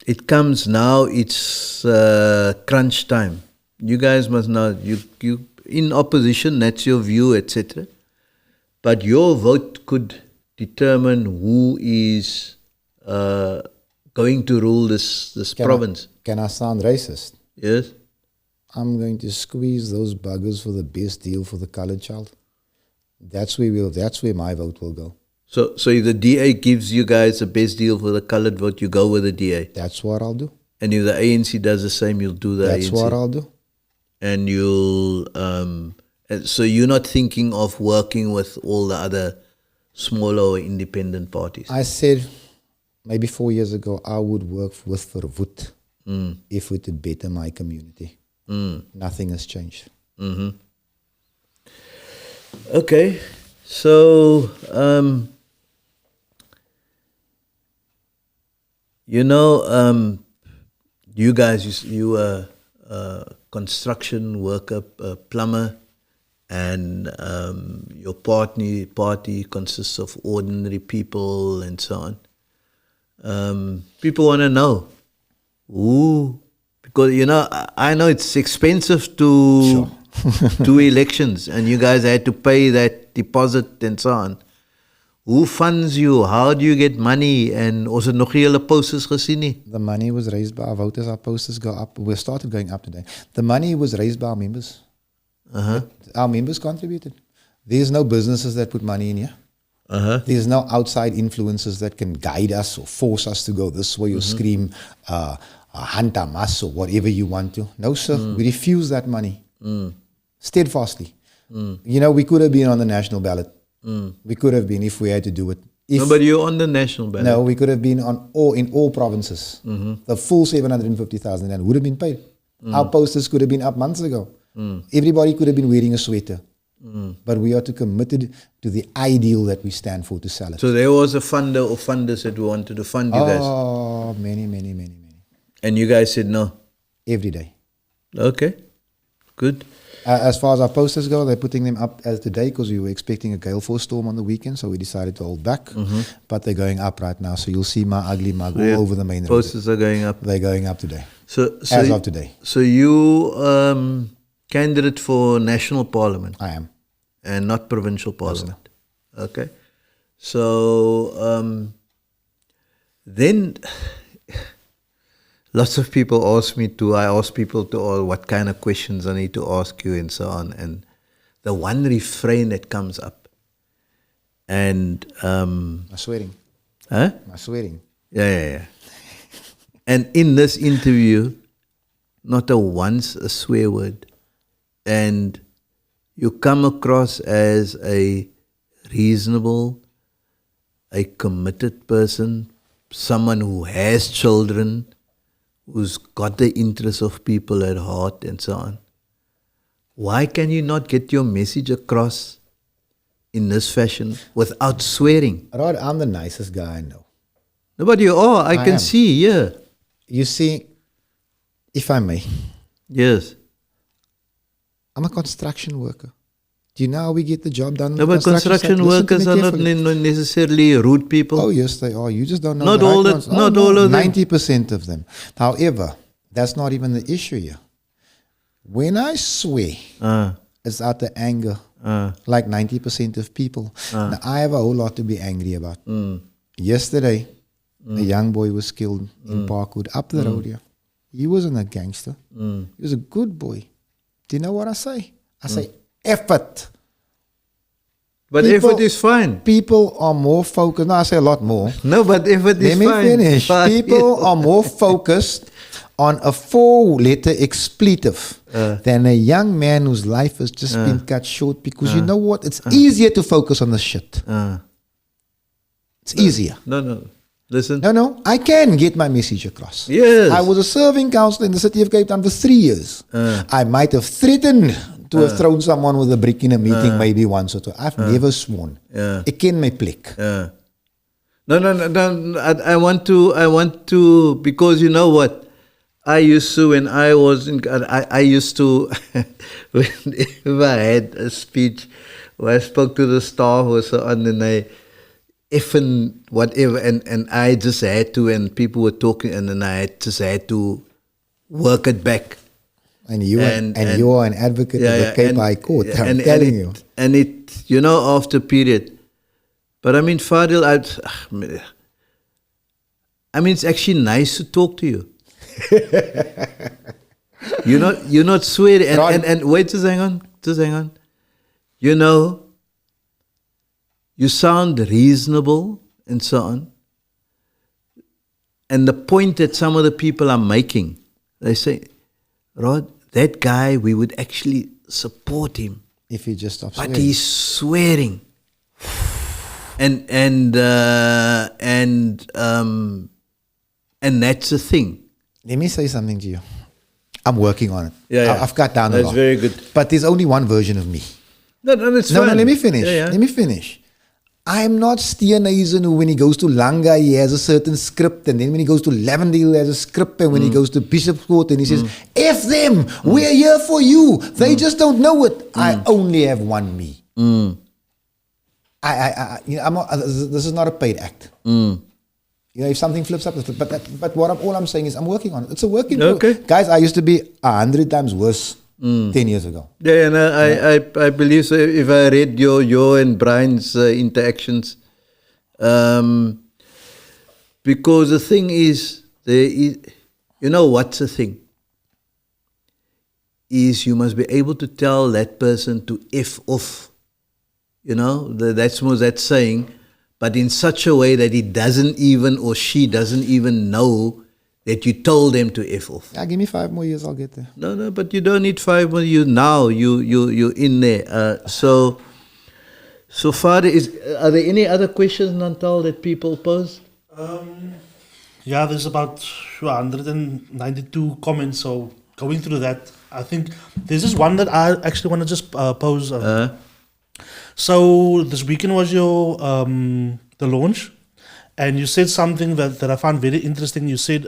it comes now. It's crunch time. You guys must know. You in opposition. That's your view, etc. But your vote could determine who is going to rule this province. Can I sound racist? Yes. I'm going to squeeze those buggers for the best deal for the colored child. That's where my vote will go. So if the DA gives you guys the best deal for the colored vote, you go with the DA. That's what I'll do. And if the ANC does the same, you'll do the ANC. That's what I'll do. And you'll so you're not thinking of working with all the other smaller or independent parties. I said maybe 4 years ago I would work with Verwoed if it would better my community. Nothing has changed. Mm-hmm. Okay, so you guys, you were a construction worker, a plumber, and your party consists of ordinary people and so on. People want to know who. Because, I know it's expensive to do elections, and you guys had to pay that deposit and so on. Who funds you? How do you get money? And also nog nie hulle posters gesien nie? The money was raised by our voters. Our posters go up. We started going up today. The money was raised by our members. Our members contributed. There's no businesses that put money in here. There's no outside influences that can guide us or force us to go this way or scream Hantamas or whatever you want to. No, sir. We refuse that money. Steadfastly. We could have been on the national ballot. We could have been if we had to do it. No, but you're on the national ballot. No, we could have been in all provinces. The full 750,000 rand would have been paid. Our posters could have been up months ago. Everybody could have been wearing a sweater. But we are too committed to the ideal that we stand for to sell it. So there was a funder or funders that wanted to fund you guys? Oh, many. And you guys said no? Every day. Okay, good. As far as our posters go, they're putting them up as today because we were expecting a gale force storm on the weekend, so we decided to hold back. But they're going up right now, so you'll see my ugly mug all over the main road. Posters are going up. They're going up today. So as of today. So you candidate for national parliament? I am. And not provincial parliament? No, okay. So then lots of people ask me I ask people what kind of questions I need to ask you and so on. And the one refrain that comes up. And my swearing. Huh? My swearing. Yeah. And in this interview, not once a swear word. And you come across as a reasonable, a committed person, someone who has children, who's got the interests of people at heart and so on. Why can you not get your message across in this fashion without swearing? Rod, I'm the nicest guy I know. No, but you are. I can see, yeah. You see, if I may. Yes. I'm a construction worker. Do you know how we get the job done? No, but construction workers are not necessarily rude people. Oh, yes, they are. You just don't know. Not all of them. 90% of them. However, that's not even the issue here. When I swear, it's out of anger, like 90% of people. Now, I have a whole lot to be angry about. Yesterday, a young boy was killed in Parkwood, up the road here. He wasn't a gangster. He was a good boy. Do you know what I say? I say, effort. But effort is fine. People are more focused. No, I say a lot more. No, but effort is fine. Let me finish. People are more focused on a 4-letter expletive than a young man whose life has just been cut short because you know what? It's easier to focus on the shit. It's easier. No. Listen. No. I can get my message across. Yes. I was a serving councillor in the city of Cape Town for 3 years. I might have threatened to have thrown someone with a brick in a meeting maybe once or two. I've never sworn. Ek ken my plek. No. I want to, because you know what? I used to, when I was in, I used to, whenever I had a speech where I spoke to the staff or so on, and I, effing whatever, and I just had to, and people were talking, and then I just had to work it back. And you are an advocate of the Cape High Court, I'm telling you. And it, you know, after a period. But I mean, Fadiel, I mean, it's actually nice to talk to you. You're not swearing. And wait, just hang on. You know, you sound reasonable and so on. And the point that some of the people are making, they say, Rod, that guy, we would actually support him if he just stops swearing. But he's swearing. And that's the thing. Let me say something to you. I'm working on it. Yeah. I've cut down a lot. That's very good. But there's only one version of me. No, it's fine. No, let me finish. Yeah. Let me finish. I'm not Steenhuisen who, when he goes to Langa, he has a certain script, and then when he goes to Lavendale, he has a script, and when he goes to Bishop's Court, and he says, F them, we're here for you. They just don't know it. I only have one me. I'm not, this is not a paid act. You know, if something flips up, but all I'm saying is I'm working on it. It's a working Okay. Guys, I used to be 100 times worse 10 yees ago. Yeah, and I believe so. If I read your and Brian's interactions, because the thing is, you know what's the thing? Is you must be able to tell that person to F off. You know, that's more that saying, but in such a way that he doesn't even, or she doesn't even know that you told them to F off. Yeah, give me 5 more years, I'll get there. No, but you don't need 5 more. You're in there. So far, are there any other questions, Nantal, that people pose? Yeah, there's about 192 comments. So going through that, I think there's just one that I actually want to just pose. So this weekend was your the launch, and you said something that I found very interesting. You said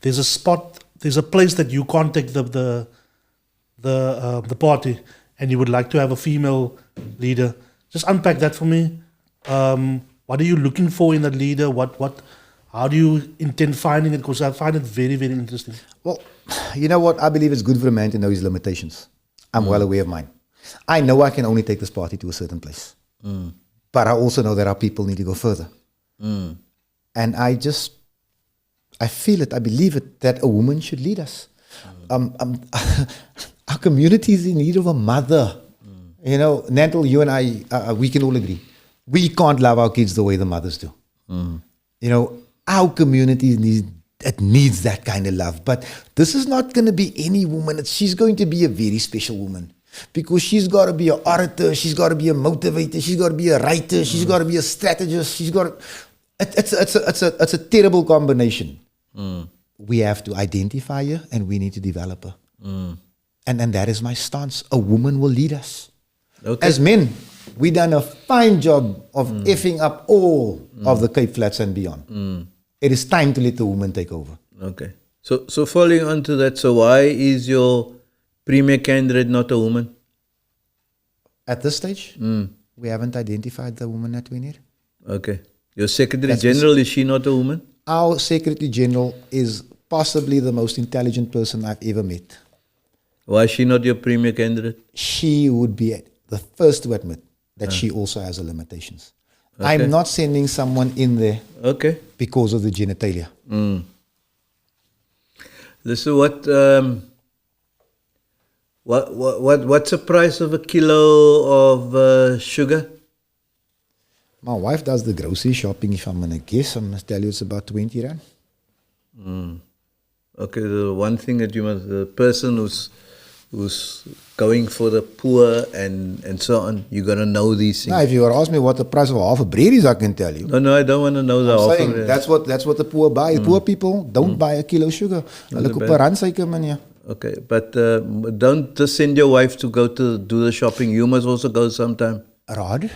there's a place that you can't take the party, and you would like to have a female leader. Just unpack that for me. What are you looking for in a leader? How do you intend finding it? Because I find it very, very interesting. Well, you know what? I believe it's good for a man to know his limitations. I'm well aware of mine. I know I can only take this party to a certain place. But I also know that our people need to go further. And I feel it, I believe it, that a woman should lead us. Our community is in need of a mother. You know, Nantal, you and I, we can all agree. We can't love our kids the way the mothers do. You know, our community needs that kind of love. But this is not going to be any woman. She's going to be a very special woman. Because she's got to be an orator, she's got to be a motivator, she's got to be a writer, she's got to be a strategist, it's a terrible combination. We have to identify her and we need to develop her. And that is my stance. A woman will lead us. Okay. As men, we done a fine job of effing up all of the Cape Flats and beyond. It is time to let the woman take over. Okay. So following on to that, so why is your premier candidate not a woman? At this stage, we haven't identified the woman that we need. Okay. Your Secretary General, is she not a woman? Our Secretary General is possibly the most intelligent person I've ever met. Why is she not your premier candidate? She would be the first to admit that she also has her limitations. Okay. I'm not sending someone in there because of the genitalia. Listen, what's the price of a kilo of sugar? My wife does the grocery shopping. If I'm going to guess, I'm going to tell you it's about 20 rand. Okay, the one thing that you must, the person who's going for the poor and so on, you got to know these things. Now, if you were to ask me what the price of a half a bread is, I can tell you. No, I don't want to know the half a bread. That's what the poor buy. Poor people don't buy a kilo sugar. Hulle koop 'n randsuiker, man. Okay, but don't just send your wife to go to do the shopping. You must also go sometime. Rod?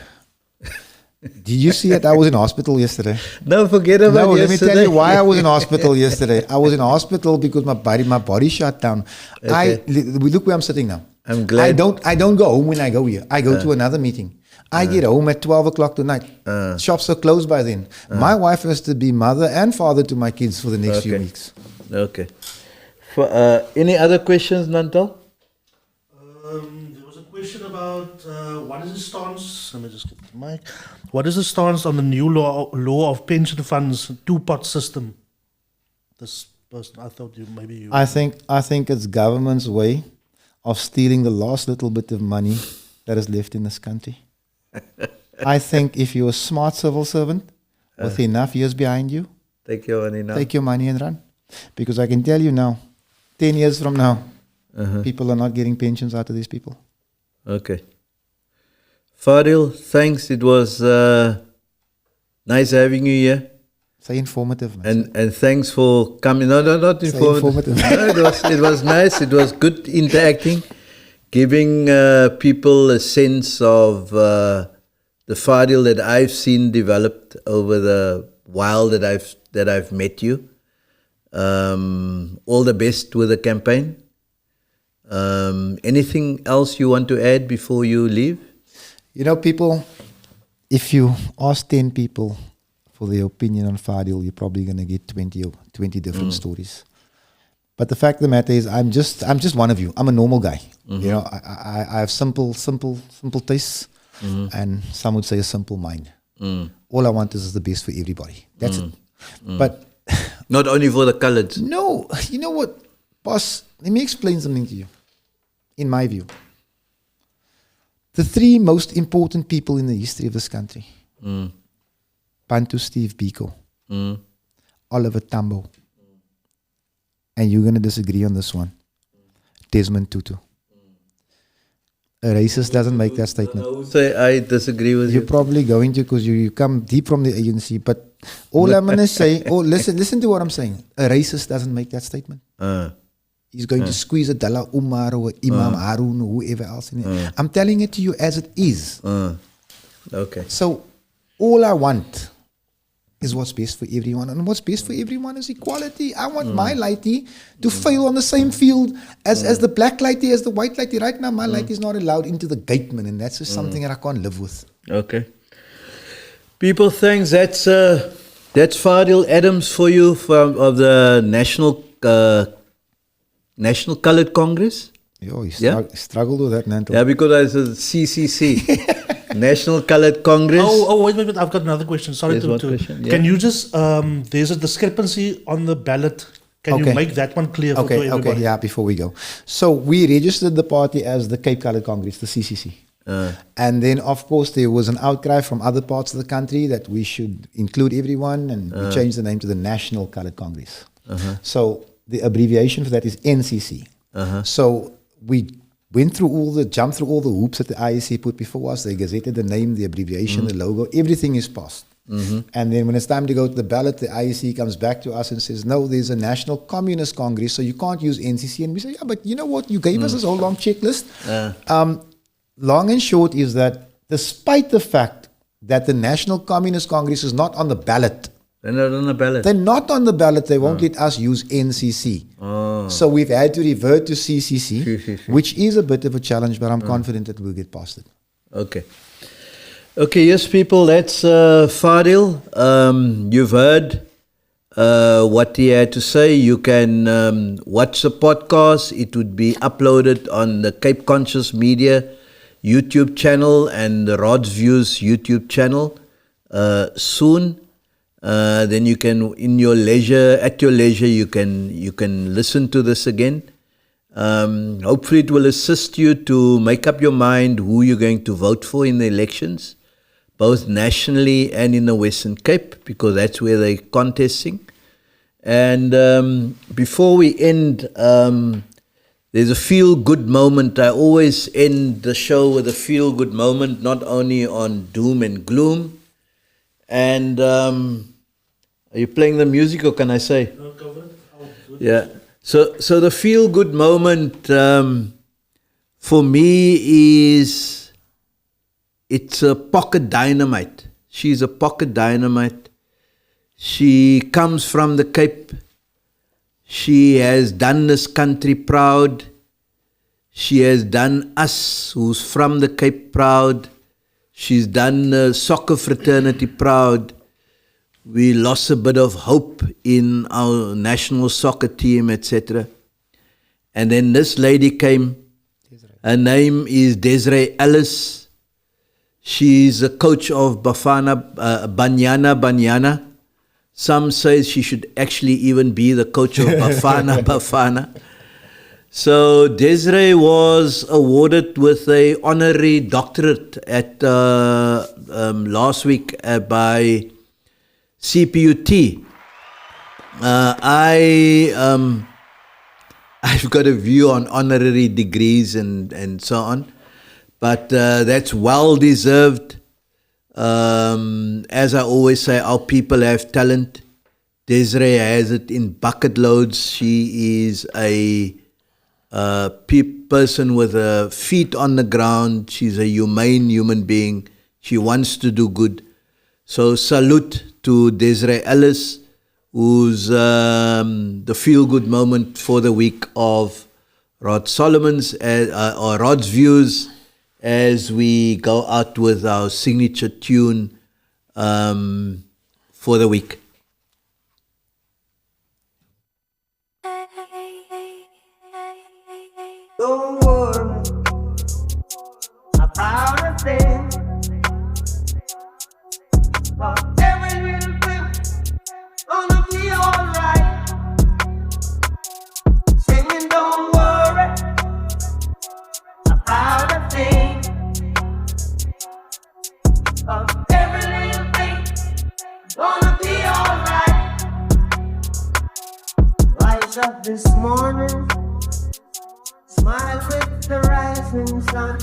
Did you see that I was in hospital yesterday? No, forget about No, let me yesterday. tell you why I was in hospital yesterday. I was in hospital because my body shut down. Okay. Look where I'm sitting now. I'm glad. I don't go home when I go here. I go to another meeting. I get home at 12 o'clock tonight. Shops are closed by then. My wife has to be mother and father to my kids for the next few weeks. Okay. For, any other questions, Nantal? There was a question about what is the stance? Let me just get the mic. What is the stance on the new law of pension funds two-pot system? This person, I thought you. I think it's government's way of stealing the last little bit of money that is left in this country. I think if you're a smart civil servant with enough years behind you, Take your money now. take your money and run. Because I can tell you now, 10 years from now, people are not getting pensions out of these people. Okay. Fadiel, thanks. It was nice having you here. Say informative. Man. And thanks for coming. No, not Say informative. informative. No, it was nice. It was good interacting, giving people a sense of the Fadiel that I've seen developed over the while that I've met you. All the best with the campaign. Anything else you want to add before you leave? You know, people, if you ask 10 people for their opinion on Fadiel, you're probably going to get 20 different stories. But the fact of the matter is, I'm just one of you. I'm a normal guy. You know, I have simple tastes, and some would say a simple mind. All I want is the best for everybody. That's it. But not only for the coloureds. no, you know what, boss? Let me explain something to you. In my view, the three most important people in the history of this country: Bantu Steve Biko, Oliver Tambo, and you're going to disagree on this one, Desmond Tutu. A racist doesn't make that statement. I would say I disagree with You're you. probably going to because you come deep from the ANC. But all I'm going to say, listen to what I'm saying. A racist doesn't make that statement. He's going to squeeze a Dalla Umar or Imam Harun or whoever else in it. I'm telling it to you as it is. Okay. So all I want is what's best for everyone. And what's best for everyone is equality. I want my lighty to fail on the same field as the black lighty, as the white lighty. Right now, my lighty is not allowed into the gateman, and that's just something that I can't live with. Okay. People, thanks. That's Fadiel Adams for you of the National Coloured Congress. Yo, he Yeah? struggled with that, Nanto. Yeah, because I said CCC. National Coloured Congress. Wait. I've got another question. Sorry There's one question, yeah. Can you just, there's a discrepancy on the ballot. Can you make that one clear for everybody? Okay, yeah, before we go. So we registered the party as the Cape Coloured Congress, the CCC. And then, of course, there was an outcry from other parts of the country that we should include everyone, and we changed the name to the National Coloured Congress. So the abbreviation for that is NCC. So we jumped through all the hoops that the IEC put before us. They gazetted the name, the abbreviation, the logo, everything is passed. And then when it's time to go to the ballot, the IEC comes back to us and says, no, there's a National Communist Congress, so you can't use NCC. And we say, yeah, but you know what? You gave us this whole long checklist. Long and short is that despite the fact that the National Communist Congress is not on the ballot, They're not on the ballot. they're not on the ballot, they won't let us use NCC. So we've had to revert to CCC, which is a bit of a challenge, but I'm confident that we'll get past it. Okay. Okay, yes, people, that's Fadiel. You've heard what he had to say. You can watch the podcast. It would be uploaded on the Cape Conscious Media YouTube channel and the Rod's Views YouTube channel soon. Then you can, at your leisure, you can listen to this again. Hopefully it will assist you to make up your mind who you're going to vote for in the elections, both nationally and in the Western Cape, because that's where they're contesting. And before we end, there's a feel-good moment. I always end the show with a feel-good moment, not only on doom and gloom. And are you playing the music, or can I say? No, go ahead. Yeah. So the feel-good moment for me is, it's a pocket dynamite She's a pocket dynamite. She comes from the Cape. She has done this country proud. She has done us, who's from the Cape, proud. She's done the soccer fraternity proud. We lost a bit of hope in our national soccer team, etc. And then this lady came. Her name is Desiree Ellis. She's a coach of Banyana. Some say she should actually even be the coach of Bafana. So Desiree was awarded with a honorary doctorate at last week by CPUT. I've got a view on honorary degrees and so on, but that's well deserved. As I always say, our people have talent. Desiree has it in bucket loads. She is a person with her feet on the ground. She's a humane human being. She wants to do good. So salute to Desiree Ellis, who's the feel-good moment for the week of Rod Solomon's, or Rod's Views, as we go out with our signature tune for the week. Don't worry about a thing. Every little thing gonna be alright. Singing, don't worry about a thing. Every little thing gonna be alright. Rise up this morning, smile with the rising sun.